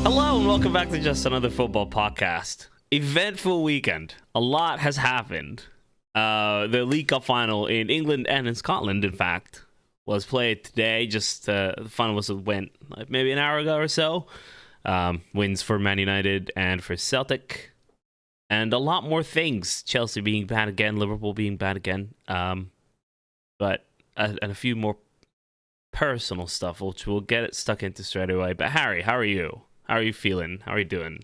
Hello and welcome back to Just Another Football Podcast. Eventful weekend. A lot has happened. The League Cup final in England and in Scotland, in fact, was played today. The final went like maybe an hour ago or so. Wins for Man United and for Celtic. And a lot more things. Chelsea being bad again, Liverpool being bad again. And a few more personal stuff, which we'll get it stuck into straight away. But Harry, how are you? How are you feeling? How are you doing?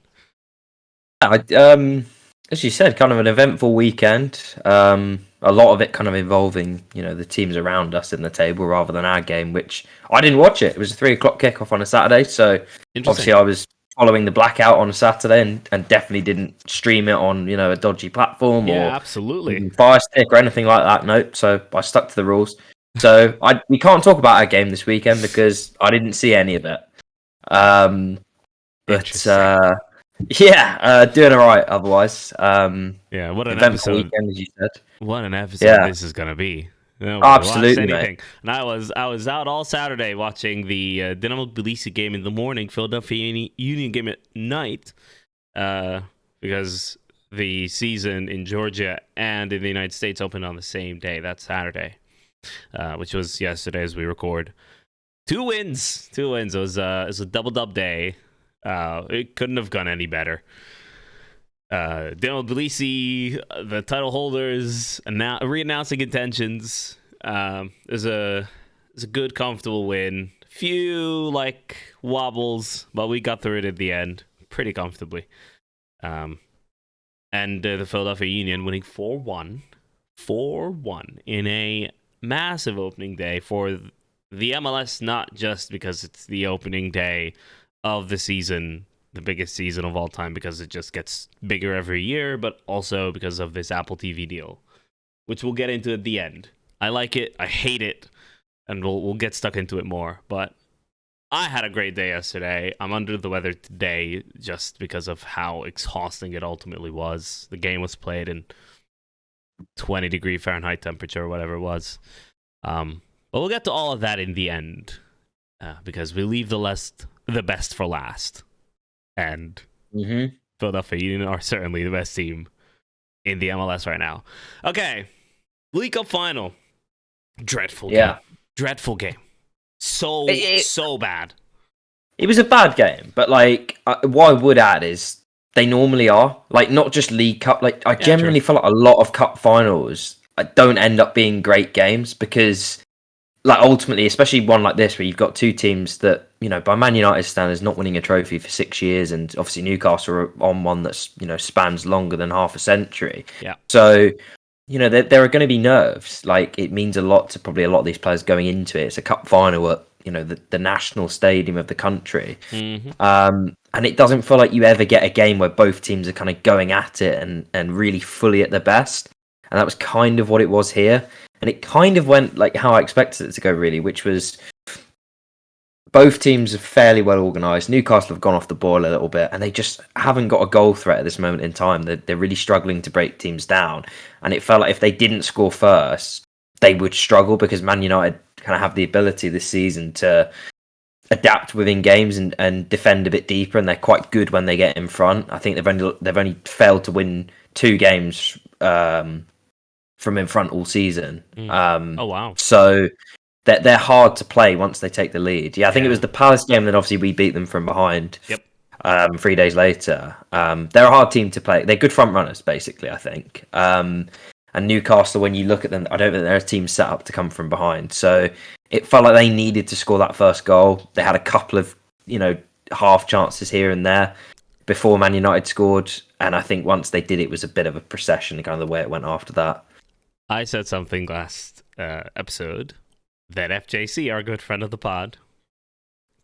As you said, kind of an eventful weekend. A lot of it kind of involving, the teams around us in the table rather than our game, which I didn't watch it. It was a 3:00 kickoff on a Saturday, so obviously I was following the blackout on a Saturday and definitely didn't stream it on, a dodgy platform or absolutely Fire Stick or anything like that. Nope. So I stuck to the rules. So we can't talk about our game this weekend because I didn't see any of it. But doing all right otherwise. What an episode weekend, as you said. What an episode this is gonna be. Absolutely, mate. And I was out all Saturday watching the Dinamo Tbilisi game in the morning, Philadelphia Union game at night, because the season in Georgia and in the United States opened on the same day. That's Saturday, which was yesterday as we record. Two wins. It was a double-dub day. It couldn't have gone any better. Dinamo Tbilisi, the title holders, re-announcing intentions. It was a good, comfortable win. Few wobbles, but we got through it at the end pretty comfortably. And the Philadelphia Union winning 4-1 in a massive opening day for the MLS, not just because it's the opening day of the season, the biggest season of all time, because it just gets bigger every year, but also because of this Apple TV deal, which we'll get into at the end. I like it, I hate it, and we'll get stuck into it more. But I had a great day yesterday. I'm under the weather today just because of how exhausting it ultimately was. The game was played in 20-degree Fahrenheit temperature or whatever it was. But we'll get to all of that in the end, because we leave the best for last. And Philadelphia Union are certainly the best team in the MLS right now. Okay, League Cup final. Dreadful game. So bad. It was a bad game, but what I would add is they normally are. Not just League Cup. I generally feel like a lot of cup finals don't end up being great games because ultimately, especially one like this where you've got two teams that, by Man United standards, not winning a trophy for 6 years, and obviously Newcastle are on one that's, spans longer than half a century. Yeah. So, there are going to be nerves. It means a lot to probably a lot of these players going into it. It's a cup final at, the national stadium of the country. And it doesn't feel like you ever get a game where both teams are kind of going at it and really fully at their best. And that was kind of what it was here. And it kind of went how I expected it to go, really, which was both teams are fairly well organised. Newcastle have gone off the ball a little bit, and they just haven't got a goal threat at this moment in time. They're really struggling to break teams down. And it felt like if they didn't score first, they would struggle because Man United kind of have the ability this season to adapt within games and defend a bit deeper, and they're quite good when they get in front. I think they've only failed to win 2 games from in front all season. Oh wow! So they're hard to play once they take the lead. I think it was the Palace game that obviously we beat them from behind. Yep. 3 days later, they're a hard team to play. They're good front runners, basically. I think. And Newcastle, when you look at them, I don't think they're a team set up to come from behind. So it felt like they needed to score that first goal. They had a couple of half chances here and there before Man United scored, and I think once they did, it was a bit of a procession, kind of the way it went after that. I said something last episode that FJC, our good friend of the pod,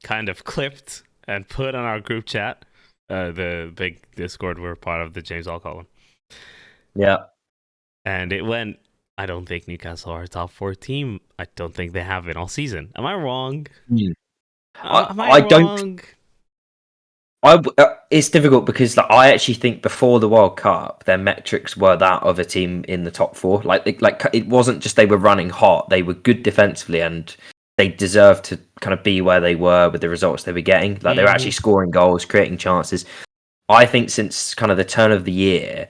kind of clipped and put on our group chat, the big Discord we're part of, the James Alcott one. Yeah. And it went, I don't think Newcastle are a top 4 team. I don't think they have been all season. Am I wrong? Am I wrong? It's difficult because I actually think before the World Cup, their metrics were that of a team in the top 4. It wasn't just they were running hot; they were good defensively, and they deserve to kind of be where they were with the results they were getting. Like they were actually scoring goals, creating chances. I think since kind of the turn of the year,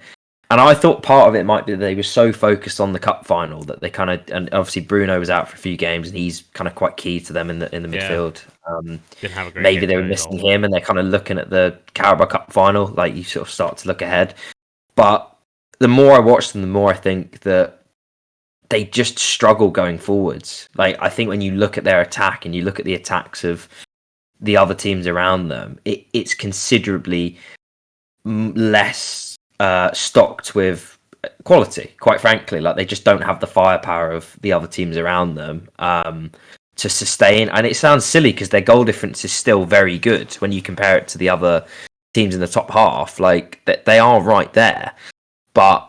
and I thought part of it might be that they were so focused on the cup final that they kind of, and obviously Bruno was out for a few games, and he's kind of quite key to them in the midfield. Didn't have a great Maybe game they were missing him, and they're kind of looking at the Carabao Cup final. Like you sort of start to look ahead. But the more I watch them, the more I think that they just struggle going forwards. Like I think when you look at their attack and you look at the attacks of the other teams around them, it's considerably less stocked with quality, quite frankly. Like they just don't have the firepower of the other teams around them to sustain. And it sounds silly because their goal difference is still very good when you compare it to the other teams in the top half. Like they are right there, but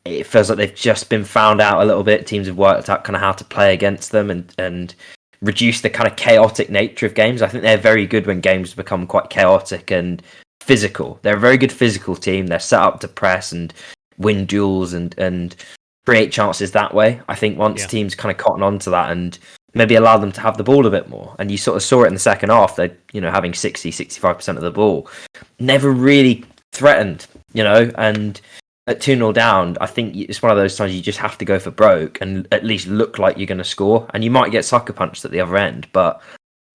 it feels like they've just been found out a little bit. Teams have worked out kind of how to play against them and reduce the kind of chaotic nature of games. I think they're very good when games become quite chaotic and physical. They're a very good physical team. They're set up to press and win duels and create chances that way. I think once teams kind of cotton on to that and maybe allow them to have the ball a bit more, and you sort of saw it in the second half, they're having 60-65% of the ball, never really threatened, and at 2-0 down, I think it's one of those times you just have to go for broke and at least look like you're going to score, and you might get sucker punched at the other end, but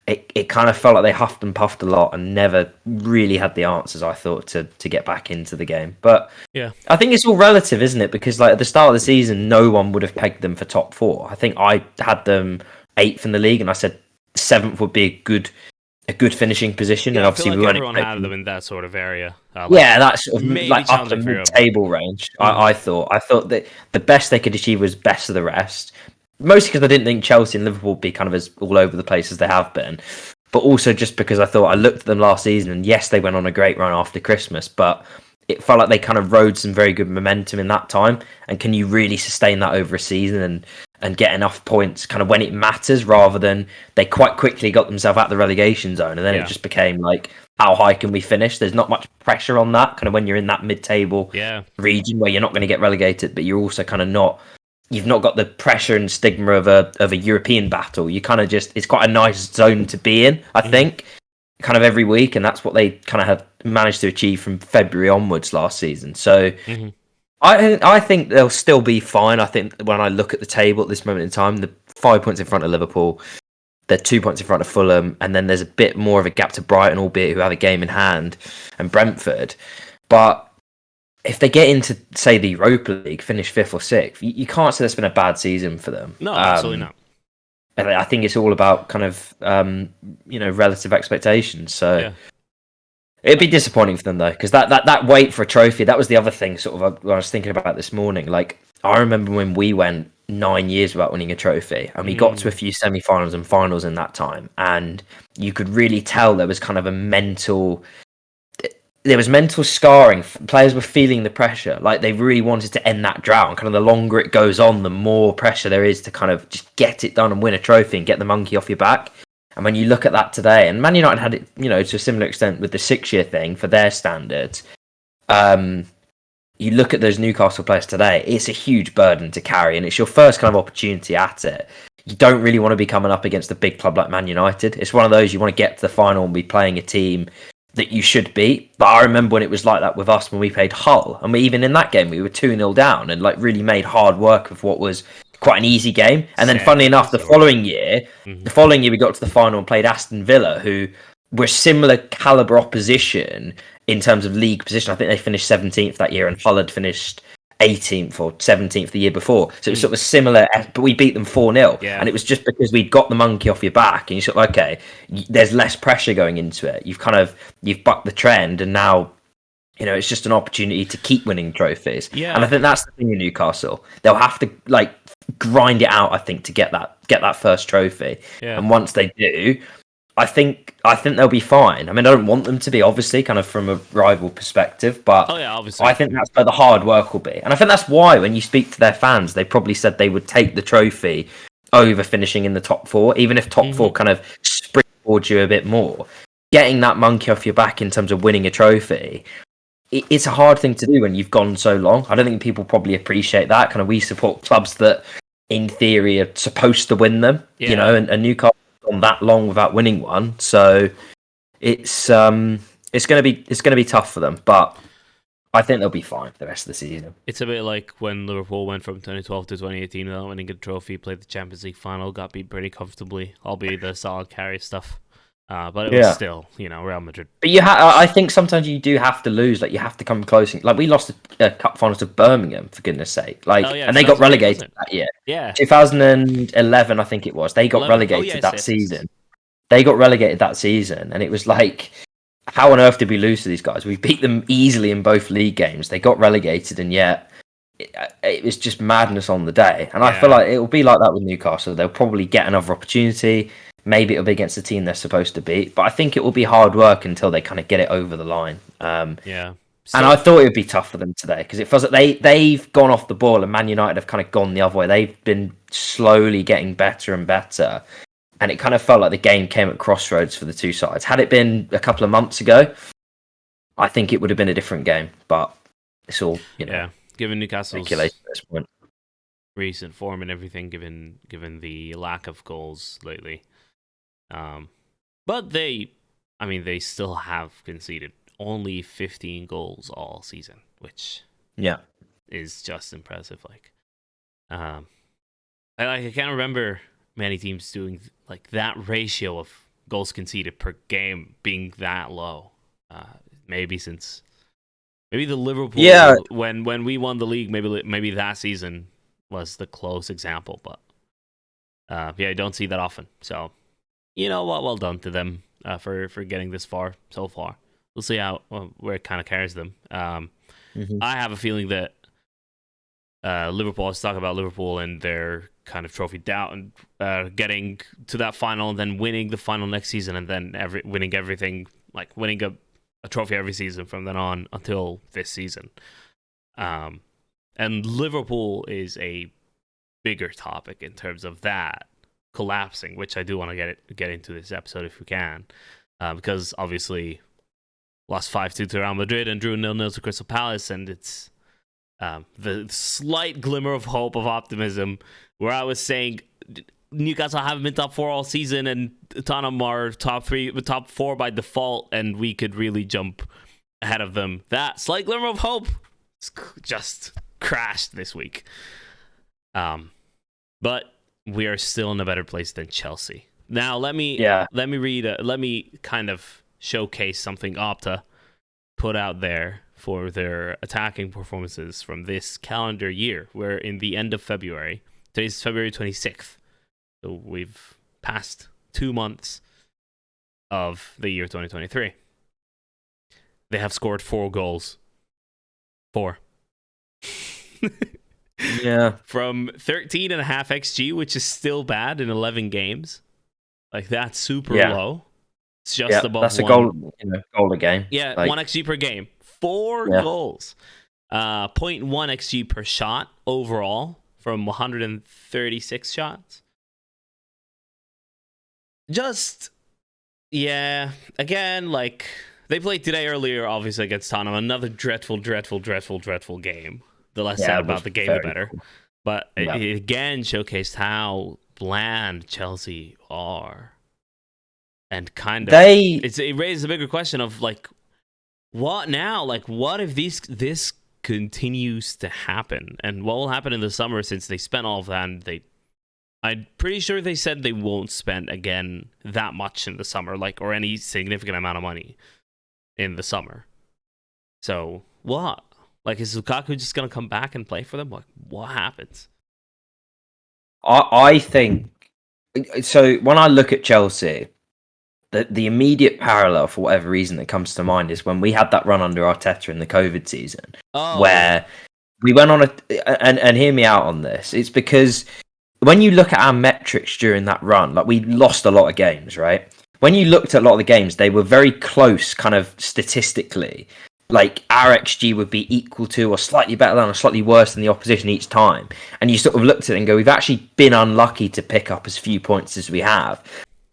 it kind of felt like they huffed and puffed a lot and never really had the answers, I thought, to get back into the game. But yeah, I think it's all relative, isn't it? Because like at the start of the season, no one would have pegged them for top 4. I think I had them 8th in the league, and I said 7th would be a good finishing position. Yeah, and obviously we weren't everyone had them in that sort of area. That's sort of like up the mid-table range. I thought that the best they could achieve was best of the rest. Mostly because I didn't think Chelsea and Liverpool would be kind of as all over the place as they have been, but also just because I thought I looked at them last season, and yes, they went on a great run after Christmas, but it felt like they kind of rode some very good momentum in that time. And can you really sustain that over a season and get enough points kind of when it matters, rather than they quite quickly got themselves out of the relegation zone, and then it just became like, how high can we finish? There's not much pressure on that kind of when you're in that mid-table region where you're not going to get relegated, but you're also kind of you've not got the pressure and stigma of a European battle. You kind of it's quite a nice zone to be in, I think, kind of every week, and that's what they kind of have managed to achieve from February onwards last season. So I think they'll still be fine. I think when I look at the table at this moment in time, they're 5 points in front of Liverpool, they're 2 points in front of Fulham, and then there's a bit more of a gap to Brighton, albeit who have a game in hand, and Brentford. But if they get into, say, the Europa League, finish 5th or 6th, you can't say it's been a bad season for them. No, absolutely not. And I think it's all about kind of, relative expectations. So it'd be disappointing for them, though, because that wait for a trophy, that was the other thing sort of I was thinking about this morning. Like, I remember when we went 9 years without winning a trophy, and we got to a few semi-finals and finals in that time, and you could really tell there was kind of mental scarring. Players were feeling the pressure, like they really wanted to end that drought, and kind of the longer it goes on, the more pressure there is to kind of just get it done and win a trophy and get the monkey off your back. And when you look at that today, and Man United had it, to a similar extent with the 6-year thing for their standards, you look at those Newcastle players today, it's a huge burden to carry, and it's your first kind of opportunity at it. You don't really want to be coming up against a big club like Man United. It's one of those, you want to get to the final and be playing a team that you should beat. But I remember when it was like that with us when we played Hull, and even in that game we were 2-0 down and like really made hard work of what was quite an easy game. And then funnily enough, the following year we got to the final and played Aston Villa, who were similar caliber opposition in terms of league position. I think they finished 17th that year, and Hull had finished 18th or 17th the year before. So it was sort of similar, but we beat them 4-0. And it was just because we'd got the monkey off your back, and you sort of, okay, there's less pressure going into it. You've bucked the trend, and now, it's just an opportunity to keep winning trophies. And I think that's the thing in Newcastle. They'll have to like grind it out, I think, to get that first trophy. And once they do, I think they'll be fine. I mean, I don't want them to be, obviously, kind of from a rival perspective, but obviously. I think that's where the hard work will be. And I think that's why when you speak to their fans, they probably said they would take the trophy over finishing in the top 4, even if top 4 kind of springboards you a bit more. Getting that monkey off your back in terms of winning a trophy, it's a hard thing to do when you've gone so long. I don't think people probably appreciate that. Kind of, we support clubs that in theory, are supposed to win them. Yeah. You know, and Newcastle gone that long without winning one, so it's going to be tough for them. But I think they'll be fine the rest of the season. It's a bit like when Liverpool went from 2012 to 2018 without winning a trophy, played the Champions League final, got beat pretty comfortably, albeit the solid carry stuff. But it was still, Real Madrid. But I think sometimes you do have to lose. Like, you have to come close. Like, we lost a cup final to Birmingham, for goodness sake. Like, and they got relegated that year. Yeah. 2011, I think it was. They got relegated that season. They got relegated that season, and it was like, how on earth did we lose to these guys? We beat them easily in both league games. They got relegated, and yet it was just madness on the day. And I feel like it will be like that with Newcastle. They'll probably get another opportunity. Maybe it'll be against the team they're supposed to beat, but I think it will be hard work until they kind of get it over the line. And I thought it would be tough for them today because it feels like they've gone off the ball, and Man United have kind of gone the other way. They've been slowly getting better and better, and it kind of felt like the game came at crossroads for the two sides. Had it been a couple of months ago, I think it would have been a different game. But it's all given Newcastle's speculation at this point. Recent form and everything, given the lack of goals lately. But they still have conceded only 15 goals all season, which is just impressive. Like, I can't remember many teams doing like that ratio of goals conceded per game being that low. Maybe the Liverpool when we won the league, maybe that season was the close example, but I don't see that often. So. You know what? Well done to them for getting this far so far. We'll see where it kind of carries them. I have a feeling that Liverpool. Let's talk about Liverpool and their kind of trophy doubt and getting to that final and then winning the final next season and then winning everything, like winning a trophy every season from then on until this season. And Liverpool is a bigger topic in terms of that collapsing, which I do want to get into this episode if we can, because obviously lost 5-2 to Real Madrid and drew 0-0 to Crystal Palace, and it's the slight glimmer of hope, of optimism, where I was saying Newcastle haven't been top 4 all season, and Tottenham are top 4 by default, and we could really jump ahead of them. That slight glimmer of hope just crashed this week. But we are still in a better place than Chelsea. Now, let me kind of showcase something Opta put out there for their attacking performances from this calendar year. We're in the end of February. Today's February 26th. So we've passed 2 months of the year 2023. They have scored 4 goals. 4. From 13.5 XG, which is still bad in 11 games. Like, that's super low. It's just above that's 1. A goal a game. Yeah, 1 XG per game. 4 goals. 0.1 XG per shot overall from 136 shots. Again, like, they played today earlier, obviously, against Tottenham. Another dreadful game. The less said about the game, the better. Cool. But it again showcased how bland Chelsea are. And kind of... It raises a bigger question of, like, what now? Like, what if this continues to happen? And what will happen in the summer, since they spent all of that, and I'm pretty sure they said they won't spend, again, that much in the summer, like, or any significant amount of money in the summer. So, what? Like, is Lukaku just going to come back and play for them? Like, what happens? I think... So, when I look at Chelsea, the immediate parallel, for whatever reason, that comes to mind is when we had that run under Arteta in the COVID season, where we went on and hear me out on this. It's because when you look at our metrics during that run, like, we lost a lot of games, right? When you looked at a lot of the games, they were very close, kind of statistically. Like, our XG would be equal to or slightly better than or slightly worse than the opposition each time. And you sort of looked at it and go, we've actually been unlucky to pick up as few points as we have.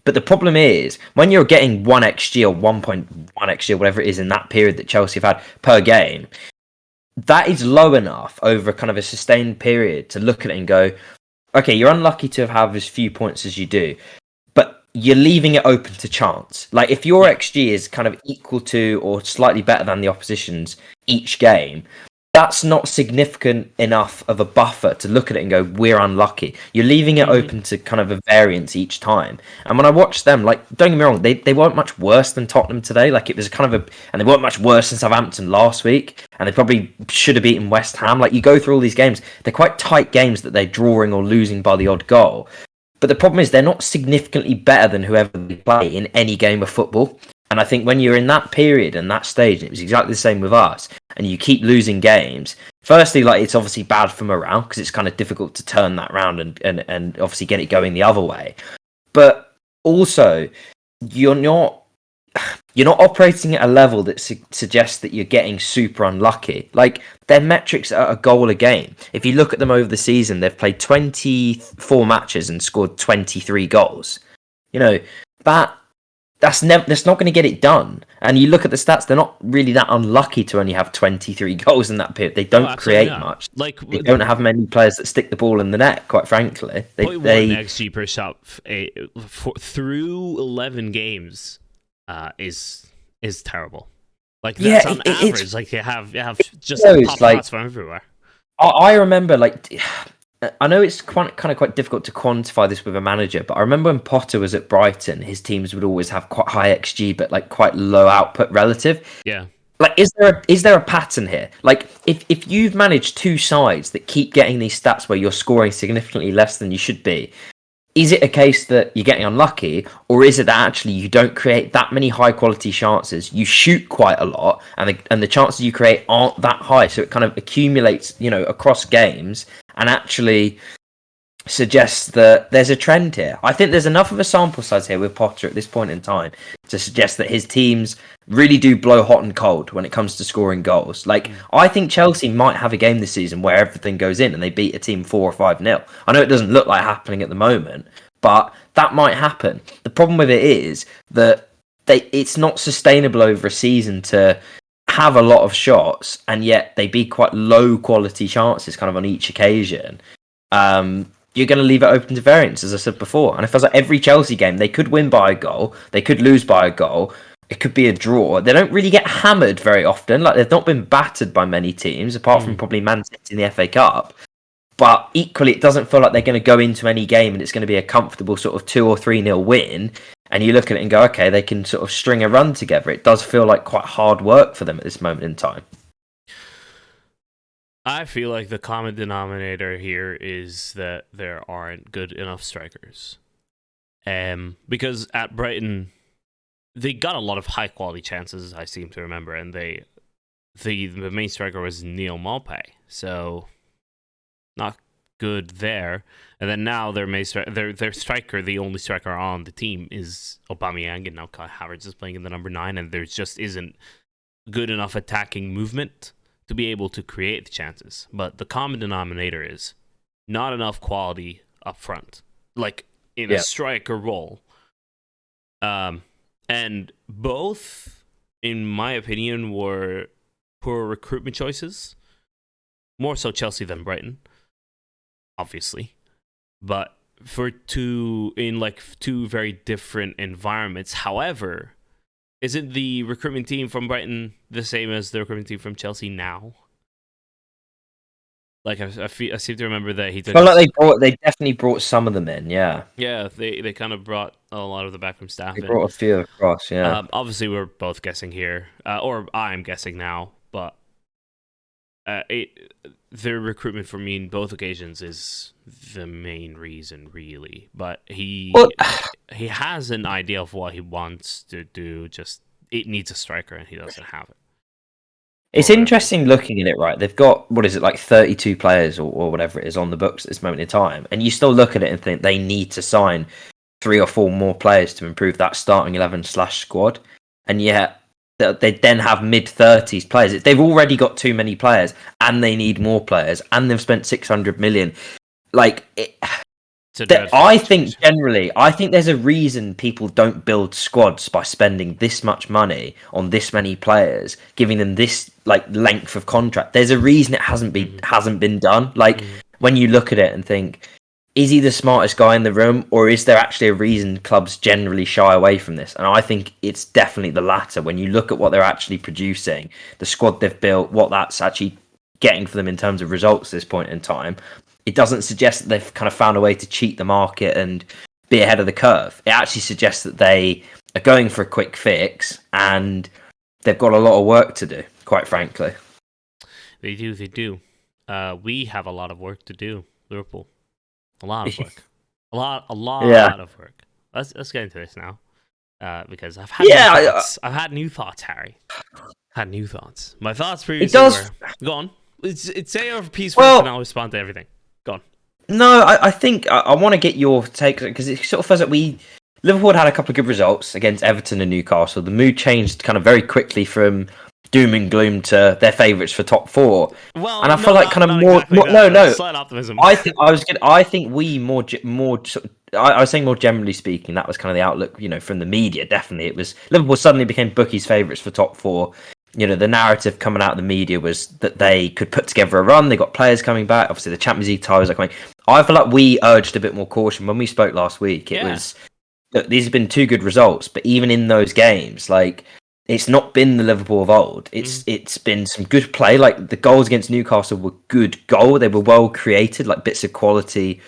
But the problem is, when you're getting 1 XG or 1.1 XG or whatever it is in that period that Chelsea have had per game, that is low enough over kind of a sustained period to look at it and go, okay, you're unlucky to have as few points as you do, but you're leaving it open to chance. Like if your XG is kind of equal to or slightly better than the opposition's each game, that's not significant enough of a buffer to look at it and go, we're unlucky. You're leaving it open to kind of a variance each time. And when I watched them, like, don't get me wrong, they weren't much worse than Tottenham today. Like, it was kind of and they weren't much worse than Southampton last week. And they probably should have beaten West Ham. Like, you go through all these games, they're quite tight games that they're drawing or losing by the odd goal. But the problem is they're not significantly better than whoever they play in any game of football. And I think when you're in that period and that stage, and it was exactly the same with us, and you keep losing games, firstly, like, it's obviously bad for morale because it's kind of difficult to turn that round and obviously get it going the other way. But also, you're not operating at a level that suggests that you're getting super unlucky. Like, their metrics are a goal a game. If you look at them over the season, they've played 24 matches and scored 23 goals. You know, that's not going to get it done. And you look at the stats; they're not really that unlucky to only have 23 goals in that period. They don't create much. Like, they don't have many players that stick the ball in the net. Quite frankly, they XG per shot through 11 games is terrible. Like, that's on average. Like, you have just pop shots from everywhere. I remember, like, I know it's quite difficult to quantify this with a manager, but I remember when Potter was at Brighton, his teams would always have quite high XG, but like quite low output relative. Yeah. Like, is there a pattern here? Like, if you've managed two sides that keep getting these stats where you're scoring significantly less than you should be, is it a case that you're getting unlucky, or is it that actually you don't create that many high quality chances? You shoot quite a lot, and the chances you create aren't that high, so it kind of accumulates, across games, and actually suggests that there's a trend here. I think there's enough of a sample size here with Potter at this point in time to suggest that his teams really do blow hot and cold when it comes to scoring goals. Like, I think Chelsea might have a game this season where everything goes in and they beat a team 4 or 5-0. I know it doesn't look like happening at the moment, but that might happen. The problem with it is that it's not sustainable over a season to have a lot of shots and yet they be quite low quality chances kind of on each occasion. You're going to leave it open to variance, as I said before. And it feels like every Chelsea game, they could win by a goal, they could lose by a goal, it could be a draw. They don't really get hammered very often. Like, they've not been battered by many teams, apart from probably Man City in the FA Cup. But equally, it doesn't feel like they're going to go into any game and it's going to be a comfortable sort of 2 or 3-0 win. And you look at it and go, okay, they can sort of string a run together. It does feel like quite hard work for them at this moment in time. I feel like the common denominator here is that there aren't good enough strikers. Because at Brighton, they got a lot of high quality chances, I seem to remember, and the main striker was Neil Maupay, so not good there. And then now their striker, the only striker on the team, is Aubameyang, and now Kai Havertz is playing in the number 9, and there just isn't good enough attacking movement to be able to create the chances. But the common denominator is not enough quality up front, like in a striker role. And both, in my opinion, were poor recruitment choices. More so Chelsea than Brighton, obviously. But for two very different environments. However, isn't the recruitment team from Brighton the same as the recruitment team from Chelsea now? Like, I seem to remember that he took. Well, like they definitely brought some of them in, yeah. Yeah, they kind of brought a lot of the backroom staff in. They brought a few across, yeah. Obviously, we're both guessing here, or I'm guessing now, but their recruitment for me in both occasions is the main reason, really. But he has an idea of what he wants to do. Just, it needs a striker, and he doesn't have it. It's interesting looking at it, right? They've got, what is it, like 32 players or whatever it is on the books at this moment in time. And you still look at it and think they need to sign 3 or 4 more players to improve that starting 11/squad. And yet they then have mid-30s players. They've already got too many players and they need more players and they've spent 600 million. Like, I think there's a reason people don't build squads by spending this much money on this many players, giving them this like length of contract. There's a reason it hasn't been done. Like, when you look at it and think, is he the smartest guy in the room, or is there actually a reason clubs generally shy away from this? And I think it's definitely the latter. When you look at what they're actually producing, the squad they've built, what that's actually getting for them in terms of results at this point in time, it doesn't suggest that they've kind of found a way to cheat the market and be ahead of the curve. It actually suggests that they are going for a quick fix and they've got a lot of work to do, quite frankly. They do. We have a lot of work to do, Liverpool. A lot of work. a lot of work. Let's get into this now. Because I've had new thoughts. I've had new thoughts, Harry. Had new thoughts. My thoughts previously were... Go on. It's say your piece first and I'll respond to everything. Go on. No, I think I want to get your take, because it sort of feels like Liverpool had a couple of good results against Everton and Newcastle. The mood changed kind of very quickly from doom and gloom to their favourites for top 4. Well, and I feel like kind of more slight optimism. I think we more. I was saying more generally speaking, that was kind of the outlook, from the media. Definitely, it was Liverpool suddenly became bookies' favourites for top 4. The narrative coming out of the media was that they could put together a run. They got players coming back. Obviously, the Champions League titles are coming. I feel like we urged a bit more caution when we spoke last week. It was that these have been 2 good results, but even in those games, like, it's not been the Liverpool of old. It's been some good play. Like, the goals against Newcastle were good goal. They were well created, like bits of quality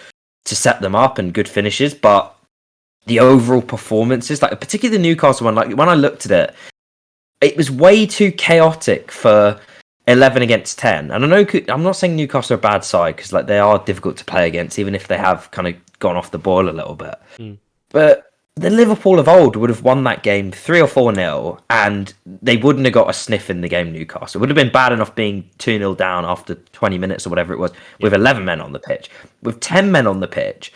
to set them up and good finishes. But the overall performances, like particularly the Newcastle one, like when I looked at it, it was way too chaotic for 11 against 10. And I know I'm not saying Newcastle are a bad side, because like they are difficult to play against, even if they have kind of gone off the boil a little bit. But the Liverpool of old would have won that game 3 or 4-0, and they wouldn't have got a sniff in the game. Newcastle it would have been bad enough being 2-0 down after 20 minutes or whatever it was, with 11 men on the pitch. With 10 men on the pitch,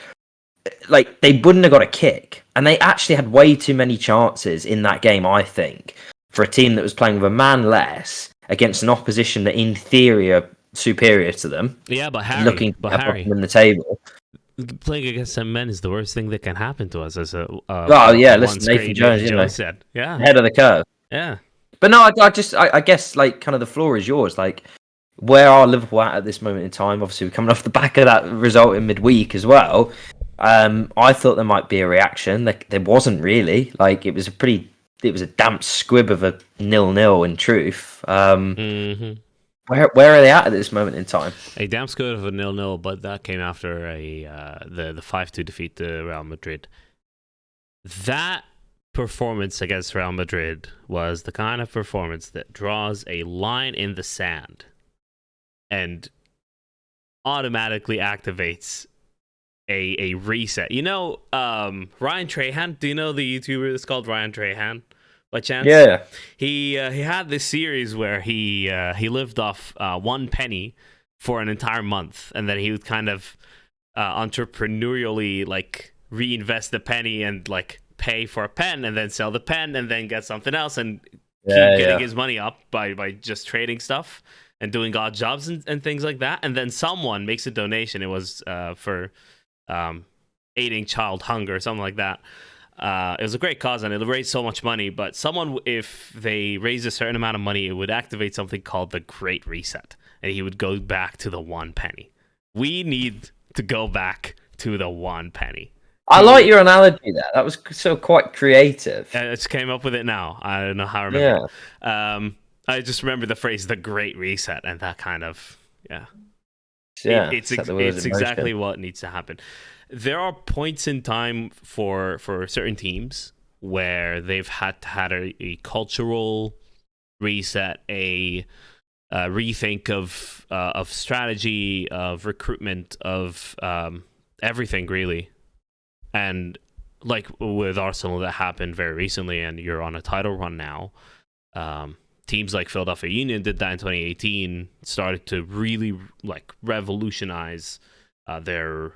like, they wouldn't have got a kick. And they actually had way too many chances in that game, I think, for a team that was playing with a man less against an opposition that in theory are superior to them. Yeah, but Harry, looking to in the table. Playing against some men is the worst thing that can happen to us as a... listen, Nathan Jones, said. Yeah. Head of the curve. Yeah. But no, I guess, like, kind of the floor is yours. Like, where are Liverpool at this moment in time? Obviously, we're coming off the back of that result in midweek as well. I thought there might be a reaction. There wasn't really. Like, it was a damp squib of a 0-0 in truth. Where are they at this moment in time? A damp squib of a 0-0, but that came after the 5-2 defeat to Real Madrid. That performance against Real Madrid was the kind of performance that draws a line in the sand and automatically activates a reset. Ryan Trahan? Do you know the YouTuber that's called Ryan Trahan? By chance? Yeah. He had this series where he lived off 1 penny for an entire month, and then he would kind of entrepreneurially like reinvest the penny and like pay for a pen and then sell the pen and then get something else and keep getting his money up by just trading stuff and doing odd jobs and things like that. And then someone makes a donation. It was for aiding child hunger or something like that. It was a great cause and it raised so much money, but someone, if they raised a certain amount of money, it would activate something called the Great Reset, and he would go back to the 1 penny. We need to go back to the 1 penny. I like your analogy there. That was so quite creative. I just came up with it now. I don't know how I remember it. I just remember the phrase "the Great Reset," and that kind of it's exactly what needs to happen. There are points in time for certain teams where they've had a cultural reset, a rethink of strategy, of recruitment, of everything really. And like with Arsenal, that happened very recently, and you're on a title run now. Teams like Philadelphia Union did that in 2018, started to really like revolutionize their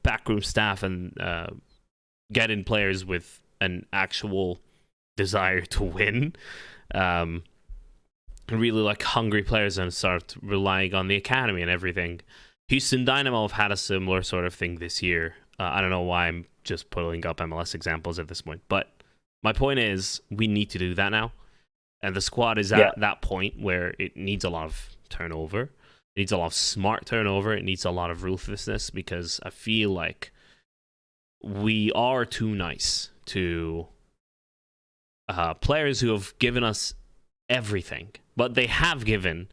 backroom staff and get in players with an actual desire to win. Really like hungry players, and start relying on the academy and everything. Houston Dynamo have had a similar sort of thing this year. I don't know why I'm just pulling up MLS examples at this point, but my point is we need to do that now. And the squad is at that point where it needs a lot of turnover. It needs a lot of smart turnover. It needs a lot of ruthlessness, because I feel like we are too nice to players who have given us everything. But they have given.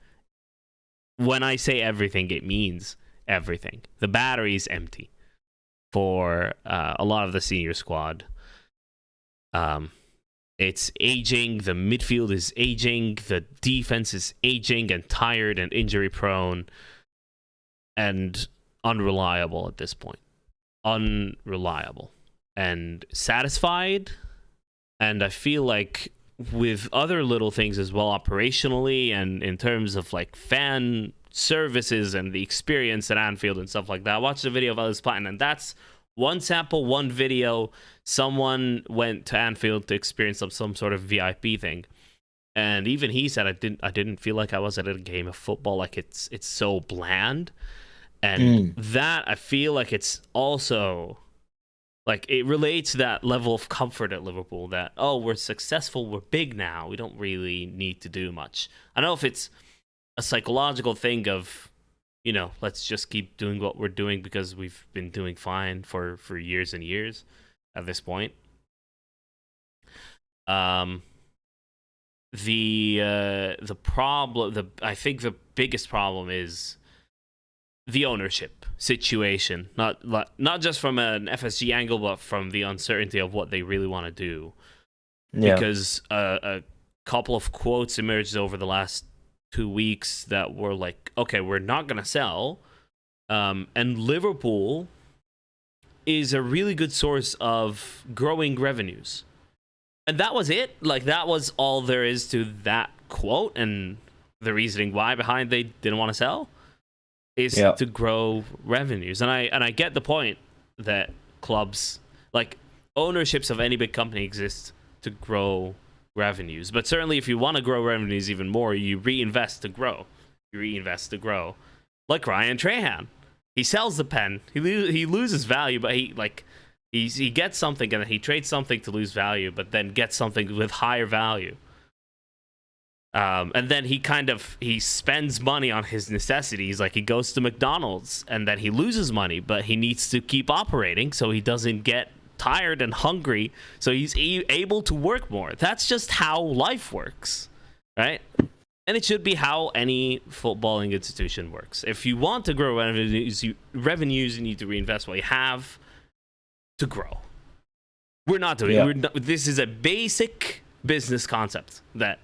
When I say everything, it means everything. The battery is empty for a lot of the senior squad. It's aging. The midfield is aging. The defense is aging and tired and injury prone and unreliable at this point. Unreliable and satisfied. And I feel like with other little things as well, operationally and in terms of like fan services and the experience at Anfield and stuff like that. I watched a video of Ellis Platten, and that's one sample, one video. Someone went to Anfield to experience some sort of VIP thing, and even he said, I didn't feel like I was at a game of football. Like it's so bland, and that I feel like it's also like it relates to that level of comfort at Liverpool that, oh, we're successful, we're big now, we don't really need to do much. I don't know if it's a psychological thing of, you know, let's just keep doing what we're doing because we've been doing fine for years and years at this point. The problem, I think the biggest problem is the ownership situation, not just from an FSG angle, but from the uncertainty of what they really want to do. Yeah. Because a couple of quotes emerged over the last 2 weeks that were like, okay, we're not going to sell. And Liverpool is a really good source of growing revenues. And that was it. Like, that was all there is to that quote, and the reasoning why behind they didn't want to sell is to grow revenues. And I get the point that clubs, like ownerships of any big company, exist to grow revenues. But certainly if you want to grow revenues even more, you reinvest to grow. Like Ryan Trahan. He sells the pen. He loses value, but he gets something, and then he trades something to lose value, but then gets something with higher value. And then he spends money on his necessities, like he goes to McDonald's, and then he loses money, but he needs to keep operating so he doesn't get tired and hungry, so he's able to work more. That's just how life works, right? And it should be how any footballing institution works. If you want to grow revenues, you need to reinvest what you have to grow. We're not doing it. This is a basic business concept that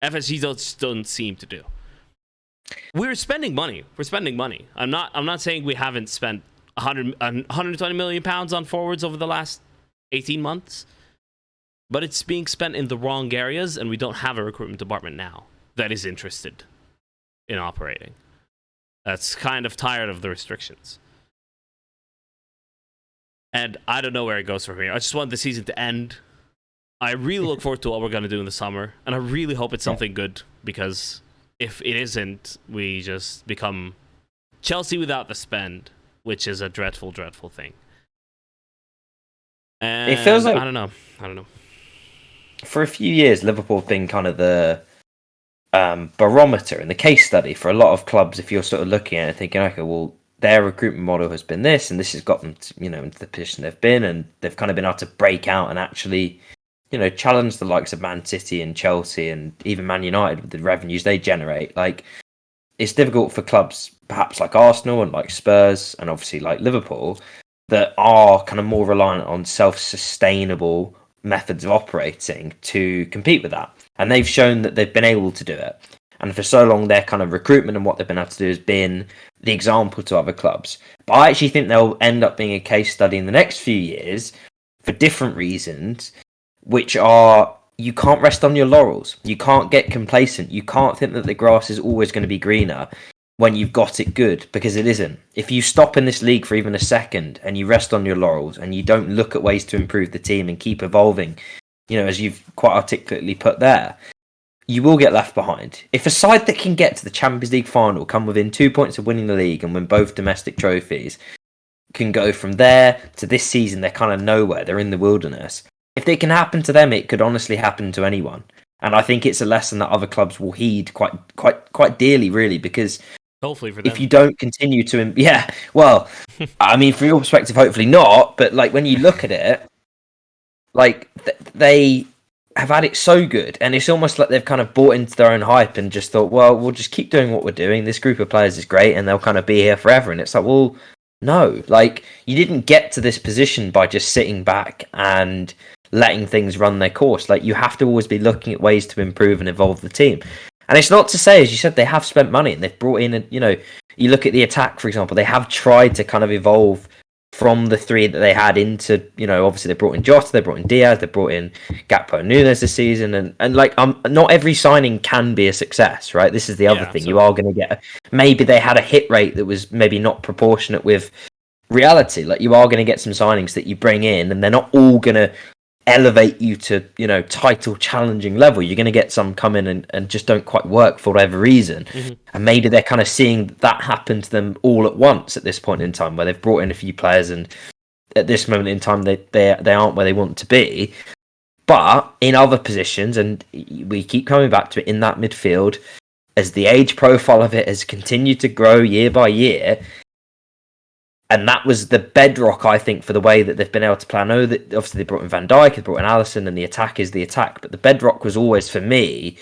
FSG don't seem to do. We're spending money. I'm not saying we haven't spent 120 million pounds on forwards over the last 18 months, but it's being spent in the wrong areas, and we don't have a recruitment department now that is interested in operating. That's kind of tired of the restrictions. And I don't know where it goes from here. I just want the season to end. I really look forward to what we're going to do in the summer, and I really hope it's something good, because if it isn't, we just become Chelsea without the spend, which is a dreadful, dreadful thing. And it feels like, I don't know. For a few years, Liverpool have been kind of the barometer and the case study for a lot of clubs. If you're sort of looking at it thinking, okay, well, their recruitment model has been this, and this has got them to, into the position they've been, and they've kind of been able to break out and actually, challenge the likes of Man City and Chelsea and even Man United with the revenues they generate. Like, it's difficult for clubs perhaps like Arsenal and like Spurs and obviously like Liverpool that are kind of more reliant on self-sustainable methods of operating to compete with that. And they've shown that they've been able to do it. And for so long, their kind of recruitment and what they've been able to do has been the example to other clubs. But I actually think they'll end up being a case study in the next few years for different reasons, which are, you can't rest on your laurels. You can't get complacent. You can't think that the grass is always going to be greener when you've got it good, because it isn't. If you stop in this league for even a second and you rest on your laurels and you don't look at ways to improve the team and keep evolving, as you've quite articulately put there, you will get left behind. If a side that can get to the Champions League final, come within 2 points of winning the league and win both domestic trophies, can go from there to this season, they're kind of nowhere. They're in the wilderness. If it can happen to them, it could honestly happen to anyone. And I think it's a lesson that other clubs will heed quite dearly, really, because Hopefully for them. If you don't continue to, well, I mean, from your perspective, hopefully not. But like when you look at it, like they have had it so good, and it's almost like they've kind of bought into their own hype and just thought, well, we'll just keep doing what we're doing. This group of players is great, and they'll kind of be here forever. And it's like, well, no, like you didn't get to this position by just sitting back and letting things run their course. Like you have to always be looking at ways to improve and evolve the team. And it's not to say, as you said, they have spent money and they've brought in, you look at the attack, for example, they have tried to kind of evolve from the three that they had into, obviously they brought in Jota, they brought in Diaz, they brought in Gakpo and Nunes this season. And like, not every signing can be a success, right? This is the other thing. You are going to get, maybe they had a hit rate that was maybe not proportionate with reality. Like you are going to get some signings that you bring in and they're not all going to elevate you to title challenging level. You're going to get some come in and just don't quite work for whatever reason, and maybe they're kind of seeing that happen to them all at once at this point in time, where they've brought in a few players and at this moment in time they aren't where they want to be. But in other positions, and we keep coming back to it, in that midfield, as the age profile of it has continued to grow year by year, and that was the bedrock, I think, for the way that they've been able to play. I know that obviously they brought in Van Dijk, they brought in Alisson, and the attack is the attack. But the bedrock was always, for me,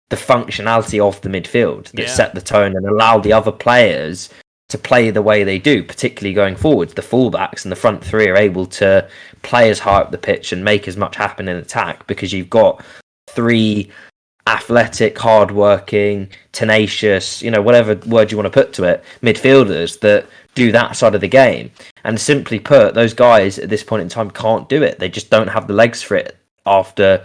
the functionality of the midfield that set the tone and allowed the other players to play the way they do, particularly going forwards. The fullbacks and the front three are able to play as high up the pitch and make as much happen in attack because you've got three athletic, hard-working, tenacious, whatever word you want to put to it, midfielders that do that side of the game. And simply put, those guys at this point in time can't do it. They just don't have the legs for it after,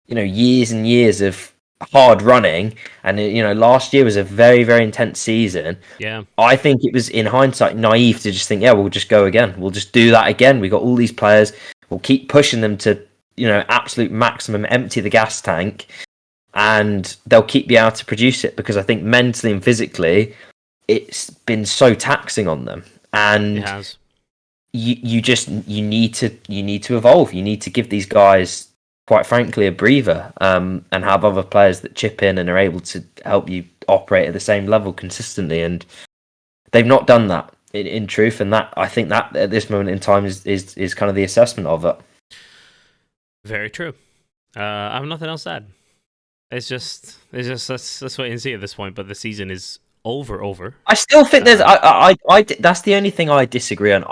years and years of hard running. And, last year was a very, very intense season. Yeah. I think it was, in hindsight, naive to just think, we'll just go again. We'll just do that again. We got all these players. We'll keep pushing them to, absolute maximum, empty the gas tank, and they'll keep being able to produce it, because I think mentally and physically it's been so taxing on them. And it has. you need to evolve. You need to give these guys, quite frankly, a breather, and have other players that chip in and are able to help you operate at the same level consistently. And they've not done that in truth, and that, I think, that at this moment in time is kind of the assessment of it. Very true. I have nothing else to add. It's just let's wait and see at this point. But the season is over. I still think there's I that's the only thing I disagree on.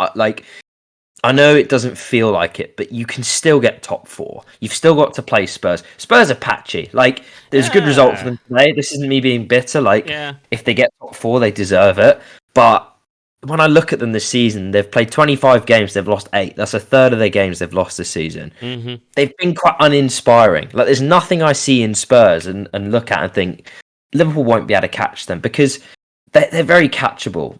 I know it doesn't feel like it, but you can still get top four. You've still got to play Spurs. Spurs are patchy. Like, there's a good result for them today. This isn't me being bitter. Like, if they get top four, they deserve it. But when I look at them this season, they've played 25 games, they've lost 8. That's a third of their games they've lost this season. Mm-hmm. They've been quite uninspiring. Like, there's nothing I see in Spurs and look at and think Liverpool won't be able to catch them, because they're very catchable.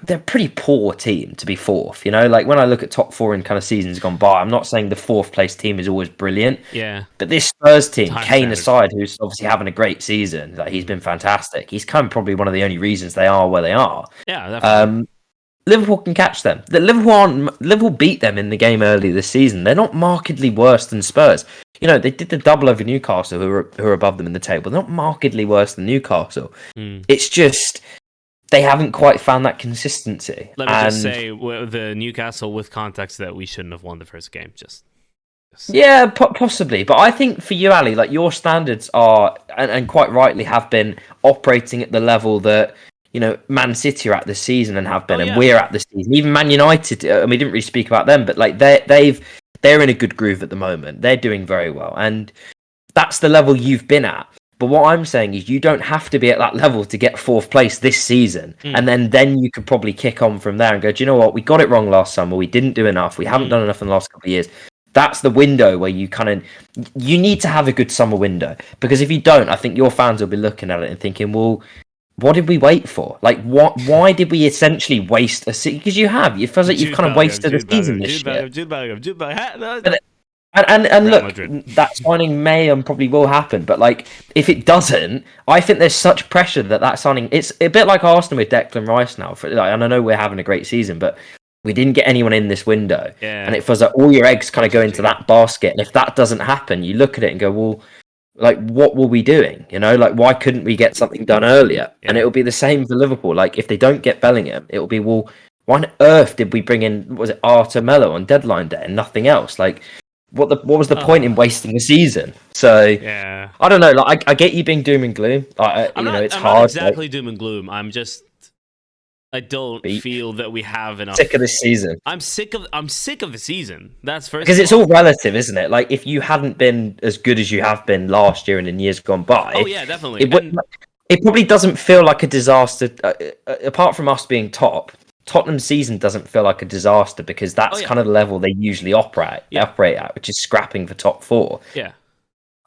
They're pretty poor team to be fourth. Like when I look at top four in kind of seasons gone by, I'm not saying the fourth place team is always brilliant. Yeah. But this Spurs team, Kane aside, who's obviously having a great season, like he's been fantastic. He's kind of probably one of the only reasons they are where they are. Yeah, definitely. Liverpool can catch them. Liverpool beat them in the game early this season. They're not markedly worse than Spurs. They did the double over Newcastle, who are above them in the table. They're not markedly worse than Newcastle. It's just they haven't quite found that consistency. Let me just say, the Newcastle, with context, that we shouldn't have won the first game. Yeah, possibly. But I think for you, Ali, like your standards are, and quite rightly have been, operating at the level that Man City are at this season and have been, and we're at this season. Even Man United, we didn't really speak about them, but like they're in a good groove at the moment. They're doing very well, and that's the level you've been at. But what I'm saying is, you don't have to be at that level to get fourth place this season, and then you could probably kick on from there and go, do you know what? We got it wrong last summer. We didn't do enough. We haven't done enough in the last couple of years. That's the window where you need to have a good summer window, because if you don't, I think your fans will be looking at it and thinking, well, what did we wait for? Like, why did we essentially waste a season? Because it feels like you've kind of wasted a season this year. And look, that signing may and probably will happen, but like, if it doesn't, I think there's such pressure that signing, it's a bit like Arsenal with Declan Rice now. And I know we're having a great season, but we didn't get anyone in this window, and it feels like all your eggs kind of go into that basket. And if that doesn't happen, you look at it and go, well, Like, what were we doing? You know, like, why couldn't we get something done earlier? Yeah. And it'll be the same for Liverpool. Like, if they don't get Bellingham, it'll be, well, why on earth did we bring in, what was it, Arthur Melo on deadline day and nothing else? Like, what was the point in wasting the season? So, Yeah. I don't know. Like, I get you being doom and gloom. I'm it's not hard. exactly doom and gloom. I don't feel that we have enough. Sick of this season. I'm sick of the season. That's first. Because it's all relative, isn't it? Like, if you hadn't been as good as you have been last year and in years gone by, oh yeah, definitely. It probably doesn't feel like a disaster. Apart from us being top, Tottenham's season doesn't feel like a disaster because that's kind of the level they usually operate at, which is scrapping for top 4. Yeah.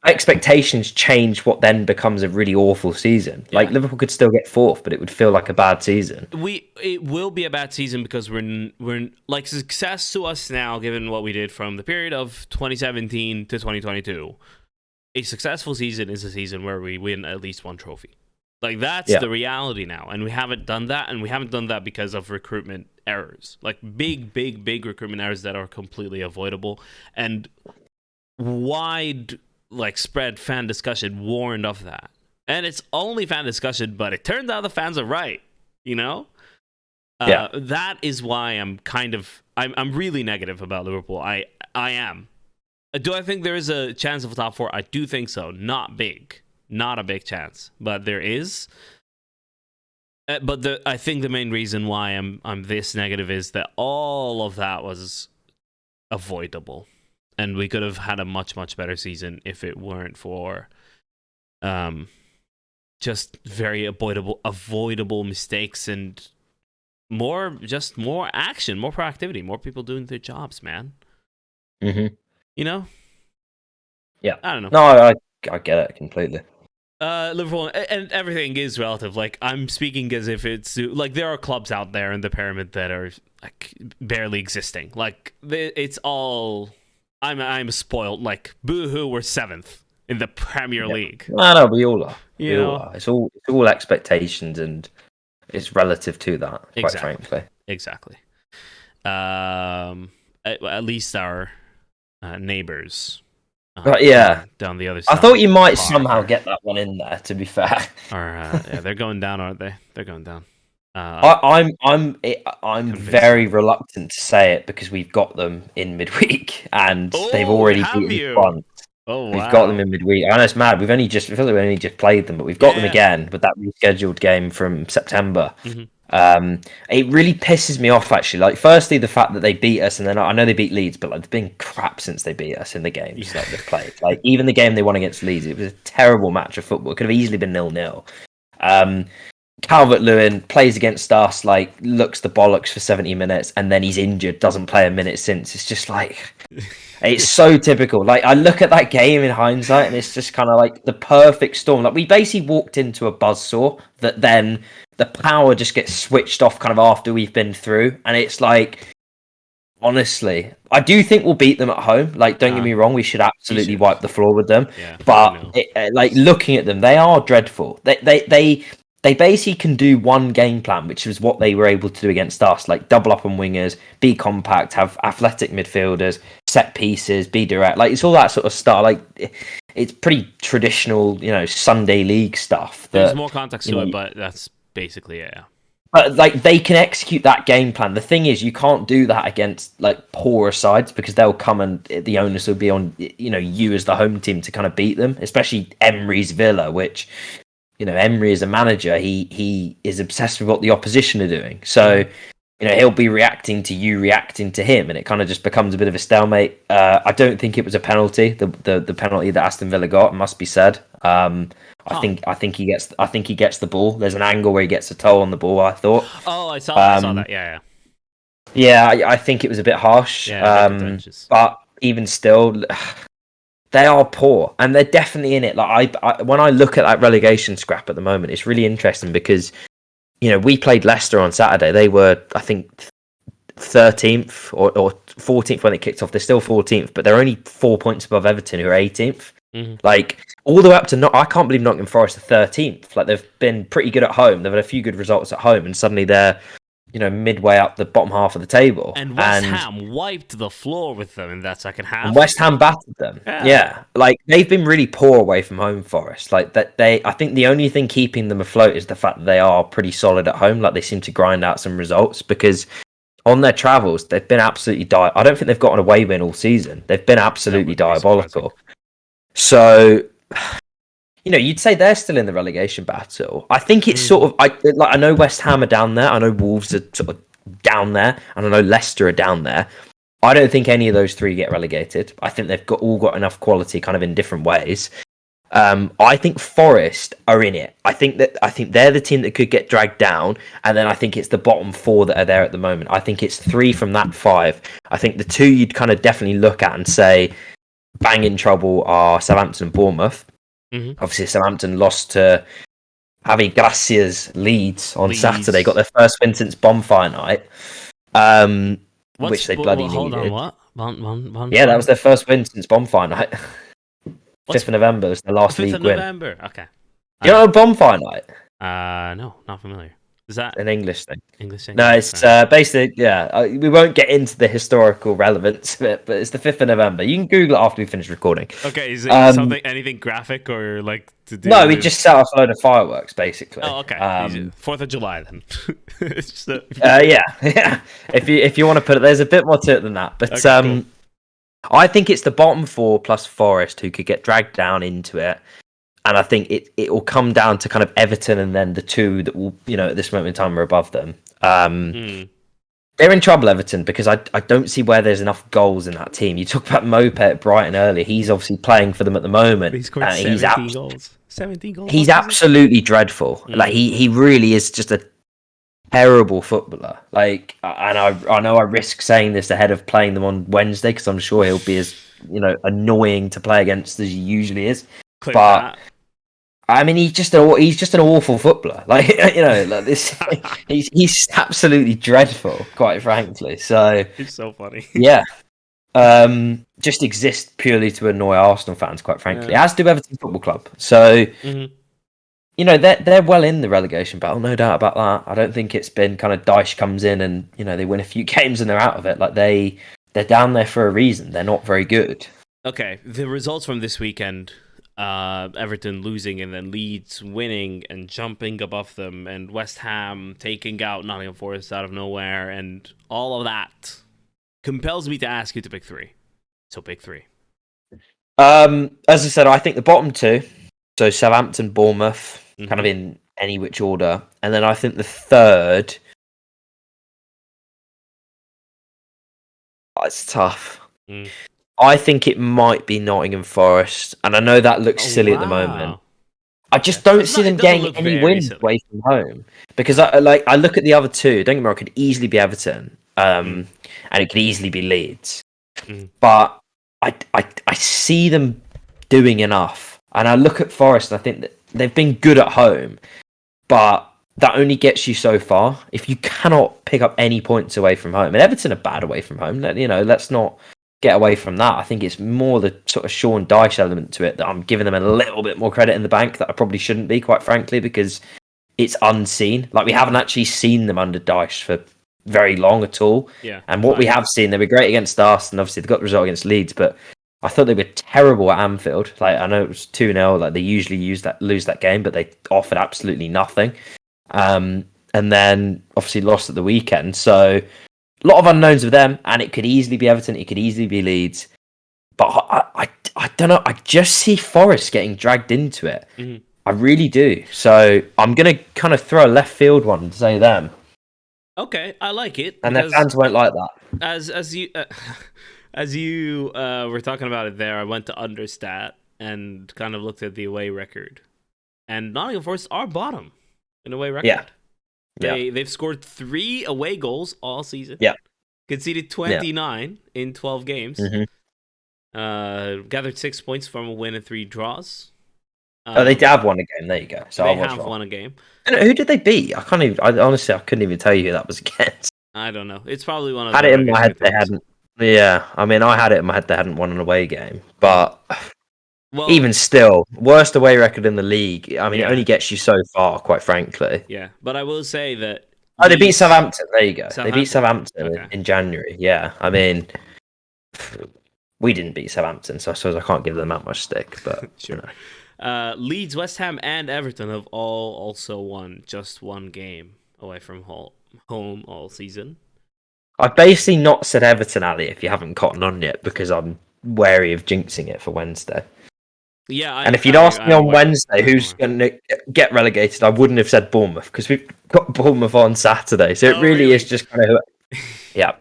Expectations change what then becomes a really awful season. Like, Liverpool could still get 4th, but it would feel like a bad season. It will be a bad season because we're like, success to us now, given what we did from the period of 2017 to 2022. A successful season is a season where we win at least one trophy. Like, that's the reality now, and we haven't done that, and we haven't done that because of recruitment errors, like big recruitment errors that are completely avoidable, and wide, like, spread fan discussion warned of that. And it's only fan discussion, but it turns out the fans are right, you know? That is why I'm really negative about Liverpool. I am. Do I think there is a chance of a top 4? I do think so. Not big. Not a big chance. But there is. But I think the main reason why I'm this negative is that all of that was avoidable. And we could have had a much, much better season if it weren't for just very avoidable mistakes and more action, more proactivity, more people doing their jobs, man. Mm-hmm. You know? Yeah. I don't know. No, I get it completely. Liverpool, and everything is relative. Like, I'm speaking as if it's like there are clubs out there in the pyramid that are like barely existing. Like, it's all. I'm spoiled. Like, boo-hoo, we're 7th in the Premier League. No, we all are. We all are. It's all expectations, and it's relative to that. Quite frankly. Exactly. At least our neighbors. Down the other side. I thought you might somehow get that one in there. To be fair, they're going down, aren't they? They're going down. I'm very reluctant to say it because we've got them in midweek and they've already beaten France. Oh, wow. We've got them in midweek. I know it's mad. I feel like we only just played them, but we've got them again with that rescheduled game from September. Mm-hmm. It really pisses me off, actually. Like, firstly, the fact that they beat us, and then I know they beat Leeds, but like, they've been crap since they beat us in the games that they've played. Like, even the game they won against Leeds, it was a terrible match of football. It could have easily been 0-0. Calvert-Lewin plays against us, like, looks the bollocks for 70 minutes, and then he's injured, doesn't play a minute since. It's just like, it's so typical. Like, I look at that game in hindsight, and it's just kind of like the perfect storm. Like, we basically walked into a buzzsaw that then the power just gets switched off kind of after we've been through, and it's like, honestly, I do think we'll beat them at home. Like, don't get me wrong, we should absolutely wipe the floor with them. Yeah, but like, looking at them, they are dreadful. They basically can do one game plan, which is what they were able to do against us. Like, double up on wingers, be compact, have athletic midfielders, set pieces, be direct. Like, it's all that sort of stuff. Like, it's pretty traditional, Sunday league stuff. There's more context to it, but that's basically it. Yeah. But like, they can execute that game plan. The thing is, you can't do that against like poorer sides because they'll come and the onus will be on you as the home team to kind of beat them. Especially Emery's Villa, which Emery as a manager, he is obsessed with what the opposition are doing. So he'll be reacting to you reacting to him, and it kind of just becomes a bit of a stalemate. I don't think it was a penalty. The penalty that Aston Villa got, must be said. I think he gets the ball. There's an angle where he gets a toe on the ball, I thought. Oh, I saw that. Yeah. Yeah, I think it was a bit harsh. Yeah, but even still, they are poor, and they're definitely in it. Like, I when I look at that relegation scrap at the moment, it's really interesting because we played Leicester on Saturday. They were, I think, 13th or 14th when they kicked off. They're still 14th, but they're only 4 points above Everton, who are 18th. Mm-hmm. Like, all the way up to I can't believe Nottingham Forest are 13th. Like, they've been pretty good at home. They've had a few good results at home, and suddenly they're midway up the bottom half of the table. And West Ham wiped the floor with them in that second half. And West Ham battered them. Yeah. Like, they've been really poor away from home, Forest. Like, I think the only thing keeping them afloat is the fact that they are pretty solid at home. Like, they seem to grind out some results, because on their travels, they've been absolutely I don't think they've got an away win all season. They've been absolutely diabolical. So, you'd say they're still in the relegation battle. I think it's sort of... I know West Ham are down there. I know Wolves are sort of down there. And I know Leicester are down there. I don't think any of those three get relegated. I think they've all got enough quality kind of in different ways. I think Forest are in it. I think they're the team that could get dragged down, and then I think it's the bottom four that are there at the moment. I think it's 3 from that 5. I think the 2 you'd kind of definitely look at and say bang in trouble are Southampton and Bournemouth. Obviously, Southampton lost to Javi Gracia's Leeds on Saturday. Got their first win since Bonfire Night, which they bloody needed. Hold on, what? Yeah, that was their first win since Bonfire Night. 5th of November was the last league win. 5th of November, okay. You know Bonfire Night? No, not familiar. Is that an English thing? English thing? No, it's basically, we won't get into the historical relevance of it, but it's the 5th of November. You can Google it after we finish recording. Okay, is it anything graphic or like to do? No, we just set off a load of fireworks, basically. Oh, okay. 4th of July, then. It's just yeah. If you want to put it, there's a bit more to it than that, but okay, cool. I think it's the bottom 4 plus Forest who could get dragged down into it. And I think it will come down to kind of Everton and then the 2 that will, at this moment in time are above them. They're in trouble, Everton, because I don't see where there's enough goals in that team. You talk about Mope at Brighton earlier. He's obviously playing for them at the moment. He's scored 17 goals. 17 goals. He's absolutely dreadful. Like, he really is just a terrible footballer. Like, and I know I risk saying this ahead of playing them on Wednesday, because I'm sure he'll be as, annoying to play against as he usually is. Click but that. I mean, he's just an awful footballer. Like, like this, he's absolutely dreadful, quite frankly. So it's so funny. Yeah, just exists purely to annoy Arsenal fans, quite frankly. As do Everton Football Club. So they're well in the relegation battle, no doubt about that. I don't think it's been kind of Dyche comes in and they win a few games and they're out of it. Like they're down there for a reason. They're not very good. Okay, the results from this weekend. Everton losing and then Leeds winning and jumping above them, and West Ham taking out Nottingham Forest out of nowhere, and all of that compels me to ask you to pick 3. So pick 3. As I said, I think the bottom 2, so Southampton, Bournemouth, kind of in any which order, and then I think the third. It's tough. I think it might be Nottingham Forest, and I know that looks silly at the moment. I just don't see them getting any wins away from home, because I look at the other 2. Don't get me wrong, it could easily be Everton, and it could easily be Leeds, but I see them doing enough, and I look at Forest and I think that they've been good at home, but that only gets you so far. If you cannot pick up any points away from home, and Everton are bad away from home, let's not get away from that. I think it's more the sort of Sean Dyche element to it that I'm giving them a little bit more credit in the bank that I probably shouldn't be, quite frankly, because it's unseen. Like, we haven't actually seen them under Dyche for very long at all. Yeah. And what we have seen, they were great against us, and obviously they got the result against Leeds, but I thought they were terrible at Anfield. Like, I know it was 2-0, like they usually lose that game, but they offered absolutely nothing. And then obviously lost at the weekend. So a lot of unknowns with them, and it could easily be Everton, it could easily be Leeds. But I don't know, I just see Forest getting dragged into it. I really do. So I'm going to kind of throw a left field one and say them. Okay, I like it. And their fans won't like that. As you were talking about it there, I went to Understat and kind of looked at the away record. And Nottingham Forest are bottom in away record. Yeah. They've scored 3 away goals all season. Yeah. Conceded 29 in 12 games. Gathered 6 points from a win and 3 draws. They have won a game. There you go. So they have won a game. Who did they beat? I can't even. Honestly, I couldn't even tell you who that was against. I don't know. It's probably one of. Had it in my head they hadn't. Yeah, I mean, I had it in my head they hadn't won an away game, but even still, worst away record in the league. I mean, it only gets you so far, quite frankly. Yeah, but I will say that Oh, they beat Southampton. There you go. They beat Southampton Okay. in January. Yeah, I mean, we didn't beat Southampton, so I suppose I can't give them that much stick. But Sure. you know. Leeds, West Ham, and Everton have all also won just one game away from home all season. I've basically not said Everton, Ali, if you haven't cottoned on yet, because I'm wary of jinxing it for Wednesday. Yeah, and if you'd asked me on Wednesday who's going to get relegated, I wouldn't have said Bournemouth, because we've got Bournemouth on Saturday. So it really is just kind of... Yeah.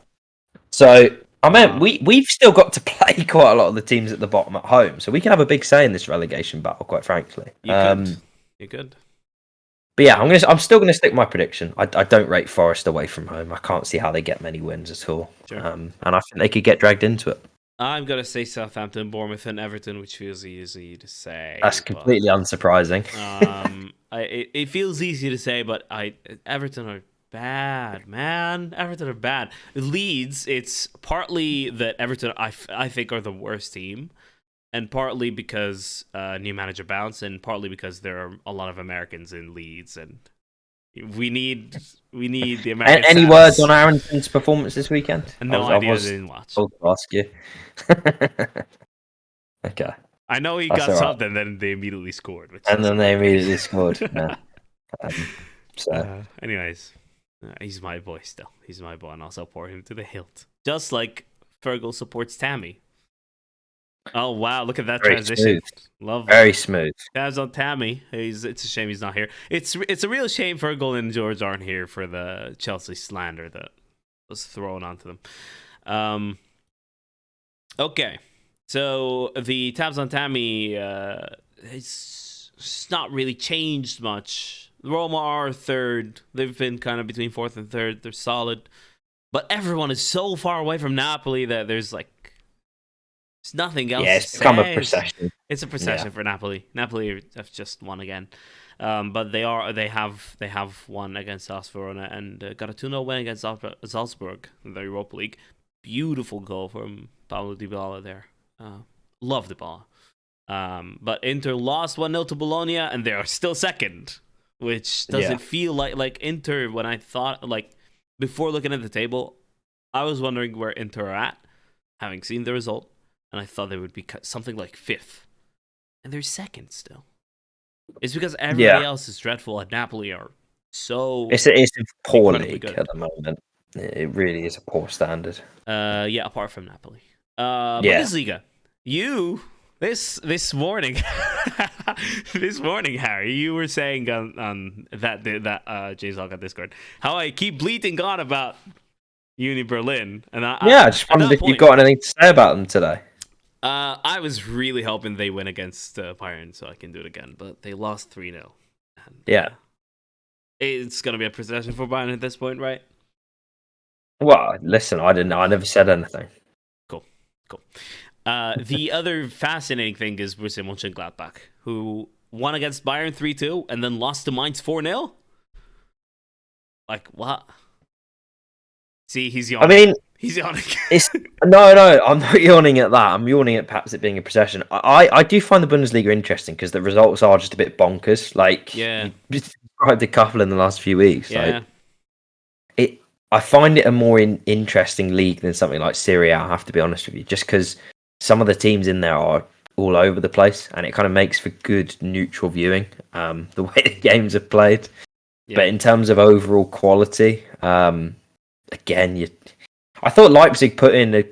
So, I mean, we've still got to play quite a lot of the teams at the bottom at home, so we can have a big say in this relegation battle, quite frankly. You could. But yeah, I'm still going to stick my prediction. I don't rate Forest away from home. I can't see how they get many wins at all. Sure. And I think they could get dragged into it. I'm going to say Southampton, Bournemouth, and Everton, which feels easy to say. That's completely unsurprising. It feels easy to say, but Everton are bad, man. Everton are bad. Leeds, it's partly that Everton, I think, are the worst team, and partly because new manager bounce, and partly because there are a lot of Americans in Leeds, and we need the American. Any words on Aaronson's performance this weekend? No idea. I didn't watch. I'll ask you. Okay. I know he got something, and then they immediately scored. Yeah. Anyways, he's my boy still. He's my boy, and I'll support him to the hilt. Just like Fergal supports Tammy. Oh wow! Look at that transition. Love very smooth. Tabs on Tammy. It's a shame he's not here. It's a real shame Fergal and George aren't here for the Chelsea slander that was thrown onto them. Okay, so the tabs on Tammy, it's not really changed much. Roma are third. They've been kind of between fourth and third. They're solid, but everyone is so far away from Napoli that there's nothing else. Yeah, it's become a procession. It's a procession for Napoli. Napoli have just won again, but they have won against AS Verona and got a 2-0 win against Salzburg in the Europa League. Beautiful goal from Paulo Dybala there. Love Dybala. But Inter lost 1-0 to Bologna, and they are still second, which doesn't feel like Inter. When I thought, before looking at the table, I was wondering where Inter are at, having seen the result. And I thought they would be something like fifth. And they're second still. It's because everybody else is dreadful, and Napoli are so... It's a poor league at the moment. It really is a poor standard. Apart from Napoli. Bundesliga. This morning... this morning, Harry, you were saying on that James Hawk on Discord, how I keep bleating on about Uni Berlin. And I just wondered if you got anything to say about them today. I was really hoping they win against Bayern so I can do it again, but they lost 3-0. It's going to be a procession for Bayern at this point, right? Well, listen, I never said anything. Cool. The other fascinating thing is Borussia Mönchengladbach, who won against Bayern 3-2 and then lost to Mainz 4-0. What? See, he's yawning. I mean... He's yawning. No, I'm not yawning at that. I'm yawning at perhaps it being a procession. I do find the Bundesliga interesting because the results are just a bit bonkers. You described a couple in the last few weeks. Yeah. I find it a more interesting league than something like Serie A, I have to be honest with you, just because some of the teams in there are all over the place, and it kind of makes for good neutral viewing, the way the games are played. Yeah. But in terms of overall quality, again, I thought Leipzig put in a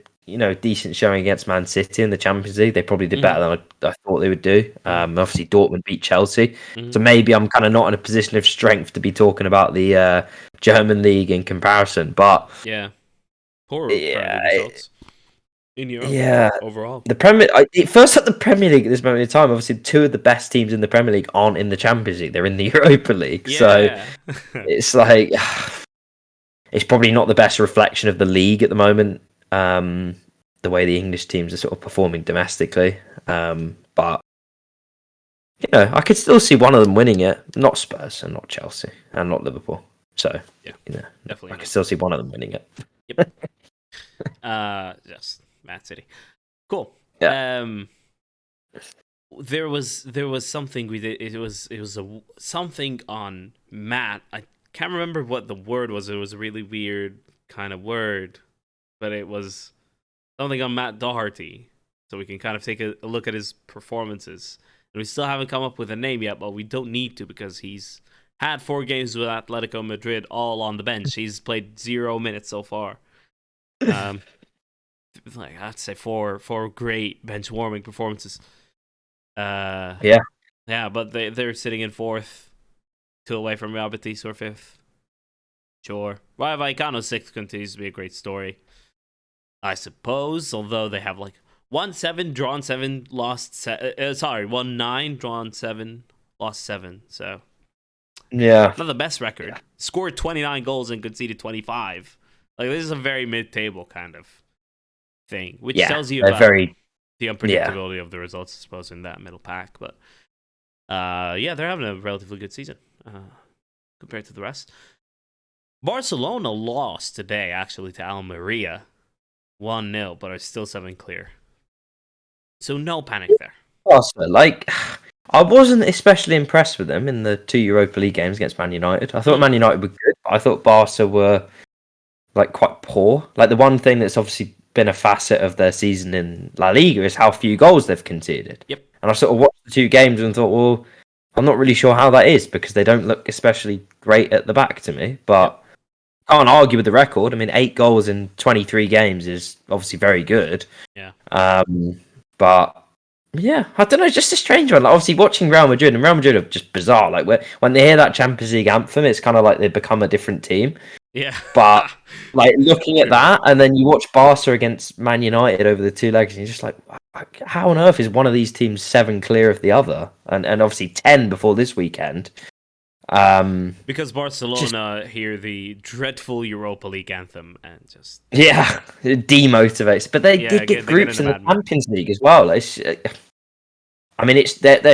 decent showing against Man City in the Champions League. They probably did better than I thought they would do. Obviously, Dortmund beat Chelsea, so maybe I'm kind of not in a position of strength to be talking about the German league in comparison. But poor results in Europe overall. The first at the Premier League at this moment in time. Obviously, two of the best teams in the Premier League aren't in the Champions League; they're in the Europa League. So it's it's probably not the best reflection of the league at the moment, the way the English teams are sort of performing domestically. But, I could still see one of them winning it. Not Spurs and not Chelsea and not Liverpool. So, definitely. I could still see one of them winning it. Yep. Yes, Man City. Cool. Yeah. There was something we did. It was something on Matt. can't remember what the word was. It was a really weird kind of word, but it was something on Matt Doherty. So we can kind of take a look at his performances. And we still haven't come up with a name yet, but we don't need to because he's had 4 games with Atletico Madrid all on the bench. He's played 0 minutes so far. I'd say four great bench warming performances. Yeah, but they're sitting in 4th, 2 away from Real Betis or 5th. Sure. Rayo Vallecano's 6th continues to be a great story, I suppose. Although they have like 1-7, drawn 7, lost 1-9, drawn 7, lost 7. So yeah, not the best record. Yeah. Scored 29 goals and conceded 25. Like, this is a very mid-table kind of thing, which tells you about the unpredictability of the results, I suppose, in that middle pack. But they're having a relatively good season compared to the rest. Barcelona lost today, actually, to Almeria, 1-0, but are still 7 clear. So no panic there. Also, I wasn't especially impressed with them in the 2 Europa League games against Man United. I thought Man United were good, but I thought Barca were quite poor. Like, the one thing that's obviously been a facet of their season in La Liga is how few goals they've conceded. Yep. And I sort of watched the 2 games and thought, well, I'm not really sure how that is because they don't look especially great at the back to me. But I can't argue with the record. I mean, 8 goals in 23 games is obviously very good. Yeah. But yeah, I don't know, it's just a strange one. Like, obviously, watching Real Madrid are just bizarre. Like, when they hear that Champions League anthem, it's kind of like they become a different team. Yeah. But like, looking at that, and then you watch Barca against Man United over the 2 legs, and you're just like, how on earth is one of these teams 7 clear of the other? And obviously 10 before this weekend. Because Barcelona hear the dreadful Europa League anthem and just it demotivates. But they did get groups in the Champions League as well. They're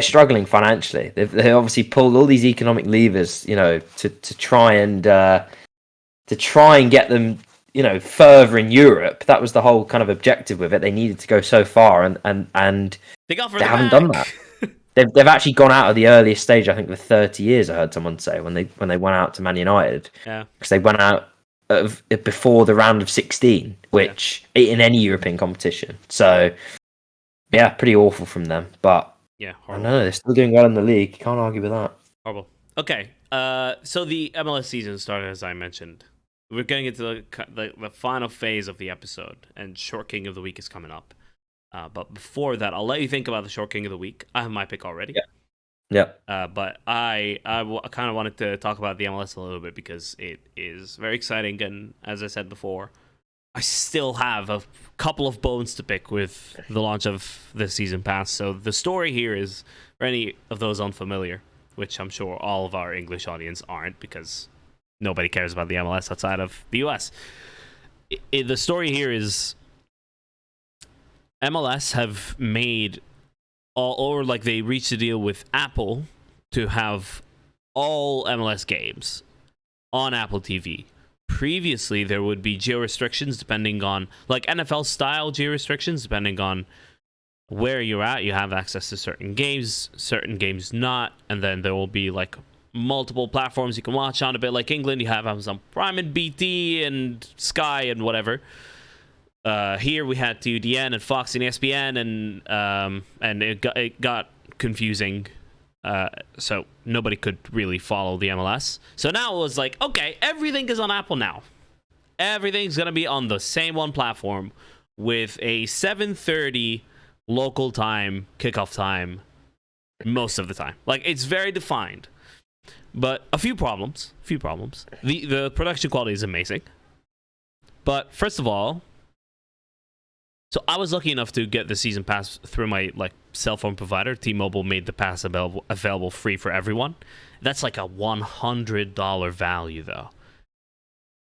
struggling financially. They obviously pulled all these economic levers, to try and get them, further in Europe. That was the whole kind of objective with it. They needed to go so far, and they haven't done that. They've actually gone out of the earliest stage, I think, with 30 years. I heard someone say when they went out to Man United, because they went out before the round of 16, which in any European competition. So yeah, pretty awful from them. But I don't know, they're still doing well in the league. You can't argue with that. Horrible. Okay, so the MLS season started, as I mentioned. We're getting into the final phase of the episode, and Short King of the Week is coming up. But before that, I'll let you think about the Short King of the Week. I have my pick already. Yeah. But I kind of wanted to talk about the MLS a little bit because it is very exciting. And as I said before, I still have a couple of bones to pick with the launch of the season pass. So the story here is, for any of those unfamiliar, which I'm sure all of our English audience aren't because nobody cares about the MLS outside of the US. The story here is MLS have made they reached a deal with Apple to have all MLS games on Apple TV. Previously, there would be geo restrictions depending on, like NFL style geo restrictions, depending on where you're at. You have access to certain games not, and then there will be like multiple platforms you can watch on. A bit like England, you have Amazon Prime and BT and Sky and whatever. Here we had TUDN and Fox and ESPN, and it got confusing. So nobody could really follow the MLS. So now it was like, okay, everything is on Apple now. Everything's gonna be on the same one platform with a 7:30 local time kickoff time most of the time. Like, it's very defined, but a few problems. The production quality is amazing, but first of all. So I was lucky enough to get the season pass through my cell phone provider. T-Mobile made the pass available free for everyone. That's like a $100 value though.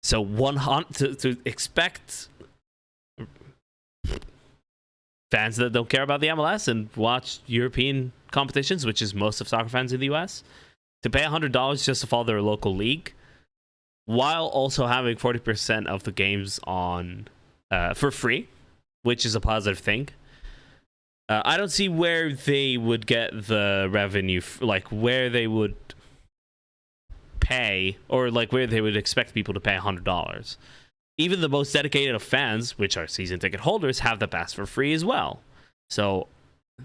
So to expect fans that don't care about the MLS and watch European competitions, which is most of soccer fans in the US, to pay $100 just to follow their local league, while also having 40% of the games on for free, which is a positive thing. I don't see where they would get the revenue, where they would pay, or like where they would expect people to pay $100. Even the most dedicated of fans, which are season ticket holders, have the pass for free as well. So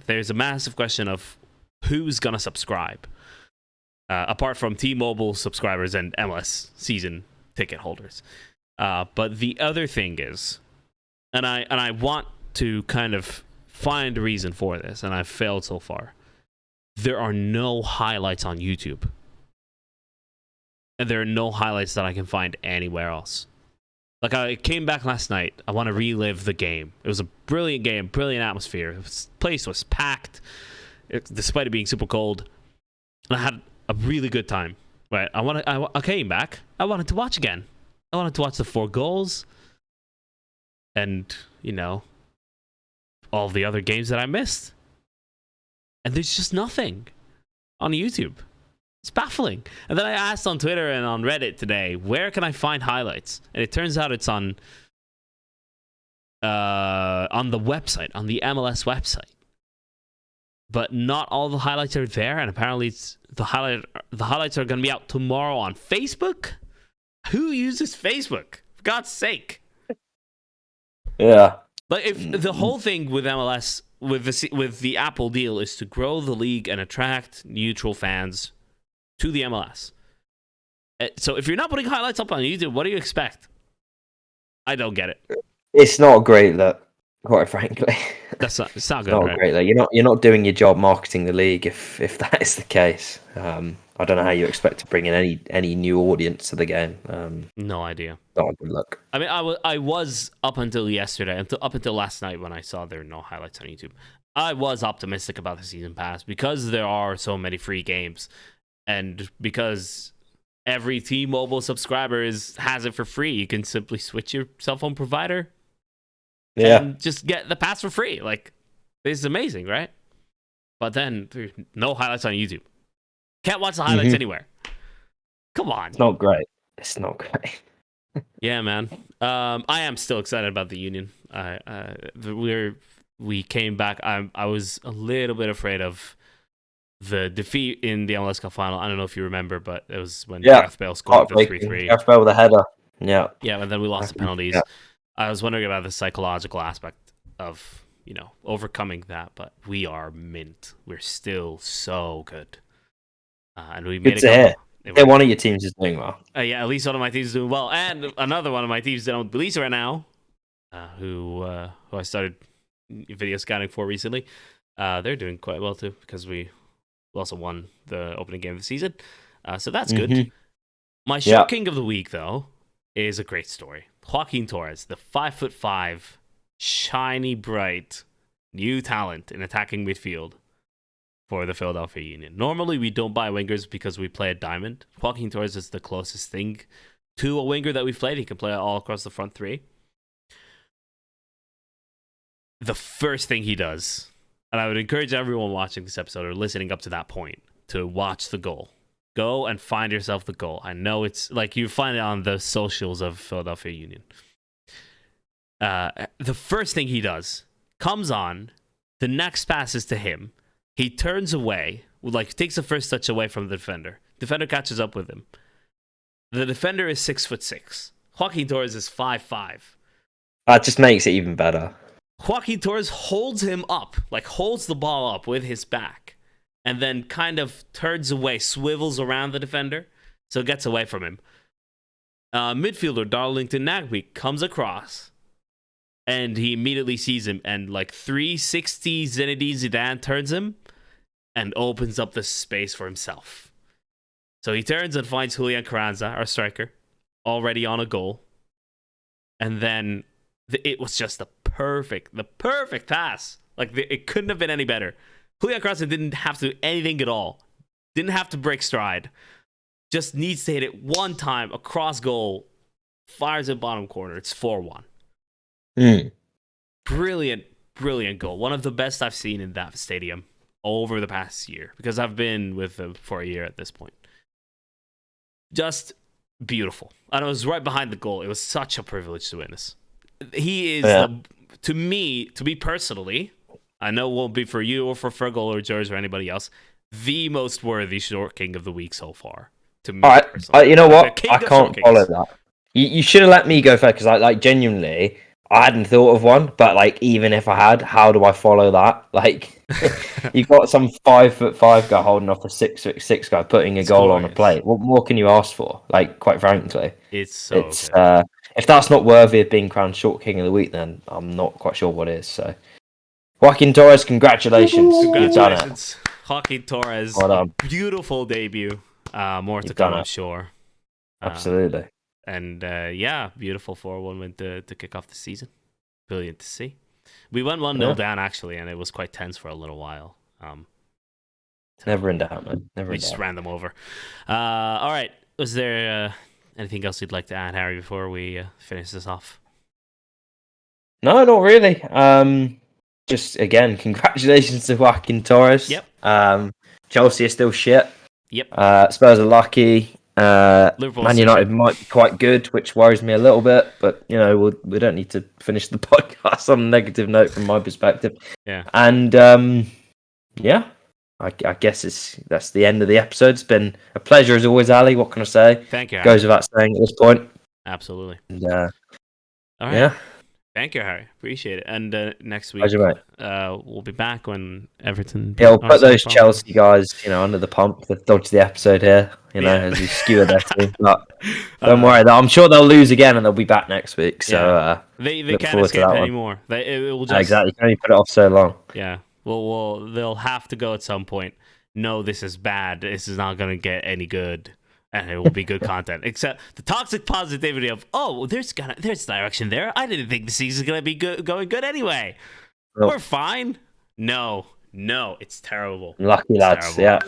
there's a massive question of who's gonna subscribe, apart from T-Mobile subscribers and MLS season ticket holders. But the other thing is, and I want to kind of find a reason for this, and I've failed so far. There are no highlights on YouTube. And there are no highlights that I can find anywhere else. Like, I came back last night. I want to relive the game. It was a brilliant game, brilliant atmosphere. The place was packed, despite it being super cold. And I had a really good time. Right? I came back. I wanted to watch again. I wanted to watch the 4 goals. And, you know, all the other games that I missed. And there's just nothing on YouTube. It's baffling. And then I asked on Twitter and on Reddit today, where can I find highlights? And it turns out it's on the website, on the MLS website. But not all the highlights are there, and apparently the highlights are going to be out tomorrow on Facebook. Who uses Facebook? For God's sake. Yeah. But if the whole thing with MLS, with the Apple deal, is to grow the league and attract neutral fans to the MLS. So if you're not putting highlights up on YouTube, what do you expect? I don't get it. It's not a great look, quite frankly. It's not good. Not right? a great look. You're not doing your job marketing the league if that is the case. I don't know how you expect to bring in any new audience to the game. No idea. Not a good look. I mean, I was up until yesterday, up until last night when I saw there were no highlights on YouTube. I was optimistic about the season pass because there are so many free games, and because every T-Mobile subscriber has it for free. You can simply switch your cell phone provider, and just get the pass for free. Like, this is amazing, right? But then there's no highlights on YouTube. Can't watch the highlights anywhere. Come on. It's not great. It's not great. Yeah, man. I am still excited about the Union. We came back. I was a little bit afraid of the defeat in the MLS Cup final. I don't know if you remember, but it was when Gareth Bale scored the 3-3. Gareth Bale with a header. Yeah. Yeah, and then we lost the penalties. Yeah. I was wondering about the psychological aspect of, overcoming that, but we are mint. We're still so good. And we made Good to hear. Yeah, one of your teams is doing well. Yeah, at least one of my teams is doing well. And another one of my teams, Dinamo Tbilisi right now, who I started video scouting for recently. They're doing quite well too, because we also won the opening game of the season. So that's good. My shocking of the week, though, is a great story. Joaquin Torres, the 5'5", shiny, bright, new talent in attacking midfield for the Philadelphia Union. Normally, we don't buy wingers because we play a diamond. Joaquin Torres is the closest thing to a winger that we've played. He can play all across the front three. The first thing he does, and I would encourage everyone watching this episode or listening up to that point to watch the goal. Go and find yourself the goal. I know it's like you find it on the socials of Philadelphia Union. The first thing he does, comes on, the next pass is to him. He turns away, takes the first touch away from the defender. Defender catches up with him. The defender is 6'6". Joaquin Torres is 5'5". That just makes it even better. Joaquin Torres holds him up, holds the ball up with his back, and then kind of turns away, swivels around the defender, so it gets away from him. Midfielder Darlington Nagbe comes across, and he immediately sees him, and 360 Zinedine Zidane turns him and opens up the space for himself. So he turns and finds Julian Carranza, our striker, already on a goal. And then it was just the perfect pass. It couldn't have been any better. Julian Carranza didn't have to do anything at all. Didn't have to break stride. Just needs to hit it one time across goal. Fires it bottom corner. It's 4-1. Brilliant goal. One of the best I've seen in that stadium over the past year, because I've been with them for a year at this point. Just beautiful. And I was right behind the goal. It was such a privilege to witness. He is, to me personally, I know it won't be for you or for Fergal or George or anybody else, the most worthy short king of the week so far. To me, All right, personally. you know The what? king I of can't short follow kings. that. You should have let me go first because like genuinely, I hadn't thought of one. But like even if I had, how do I follow that? Like you've got some 5'5" guy holding off a 6'6" guy putting a It's goal on a glorious. plate. What more can you ask for? Like quite frankly, It's so it's good. if that's not worthy of being crowned short king of the week, then I'm not quite sure what is. So Joaquin Torres, congratulations, you've done it. Congratulations, Joaquin Torres. Well A done. beautiful debut. More to You've come, done I'm it. sure. Absolutely. And yeah, beautiful 4-1 win to kick off the season. Brilliant to see. We went 1-0 down, actually, and it was quite tense for a little while. Never in doubt, man. Never We in just doubt. ran them over. All right. Was there anything else you'd like to add, Harry, before we finish this off? No, not really. Just again, congratulations to Joaquin Torres. Yep. Chelsea are still shit. Yep. Spurs are lucky. Liverpool Man still United shit. might be quite good, which worries me a little bit. But you know, we don't need to finish the podcast on a negative note from my perspective. Yeah. And yeah, I guess that's the end of the episode. It's been a pleasure as always, Ali. What can I say? Thank you, Harry. Goes without saying at this point. Absolutely. And, All right. Yeah. Thank you, Harry. Appreciate it. And next week, Pleasure, mate. we'll be back when Everton. Yeah, we'll put Arsenal those Chelsea guys, under the pump. They've dodged the episode here, as we skewer their team. But don't worry, I'm sure they'll lose again and they'll be back next week. So they look can't forward to escape that one. anymore. It will just Exactly. You can only put it off so long. Yeah. Well, they'll have to go at some point. No, this is bad. This is not going to get any good, and it will be good content. Except the toxic positivity of, there's direction there. I didn't think the season's going to be going good anyway. Well, We're fine. No, it's terrible. Lucky lads. Terrible. Yeah.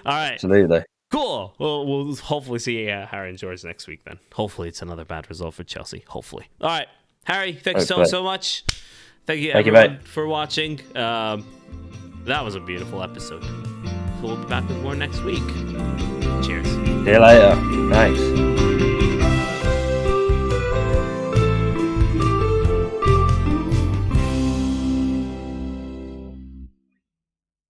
All right. Absolutely. Cool. Well, we'll hopefully see Harry and George next week then. Hopefully it's another bad result for Chelsea. Hopefully. All right. Harry, thanks so much. Thank you, everyone, for watching. That was a beautiful episode. So we'll be back with more next week. Cheers. See you later. Thanks.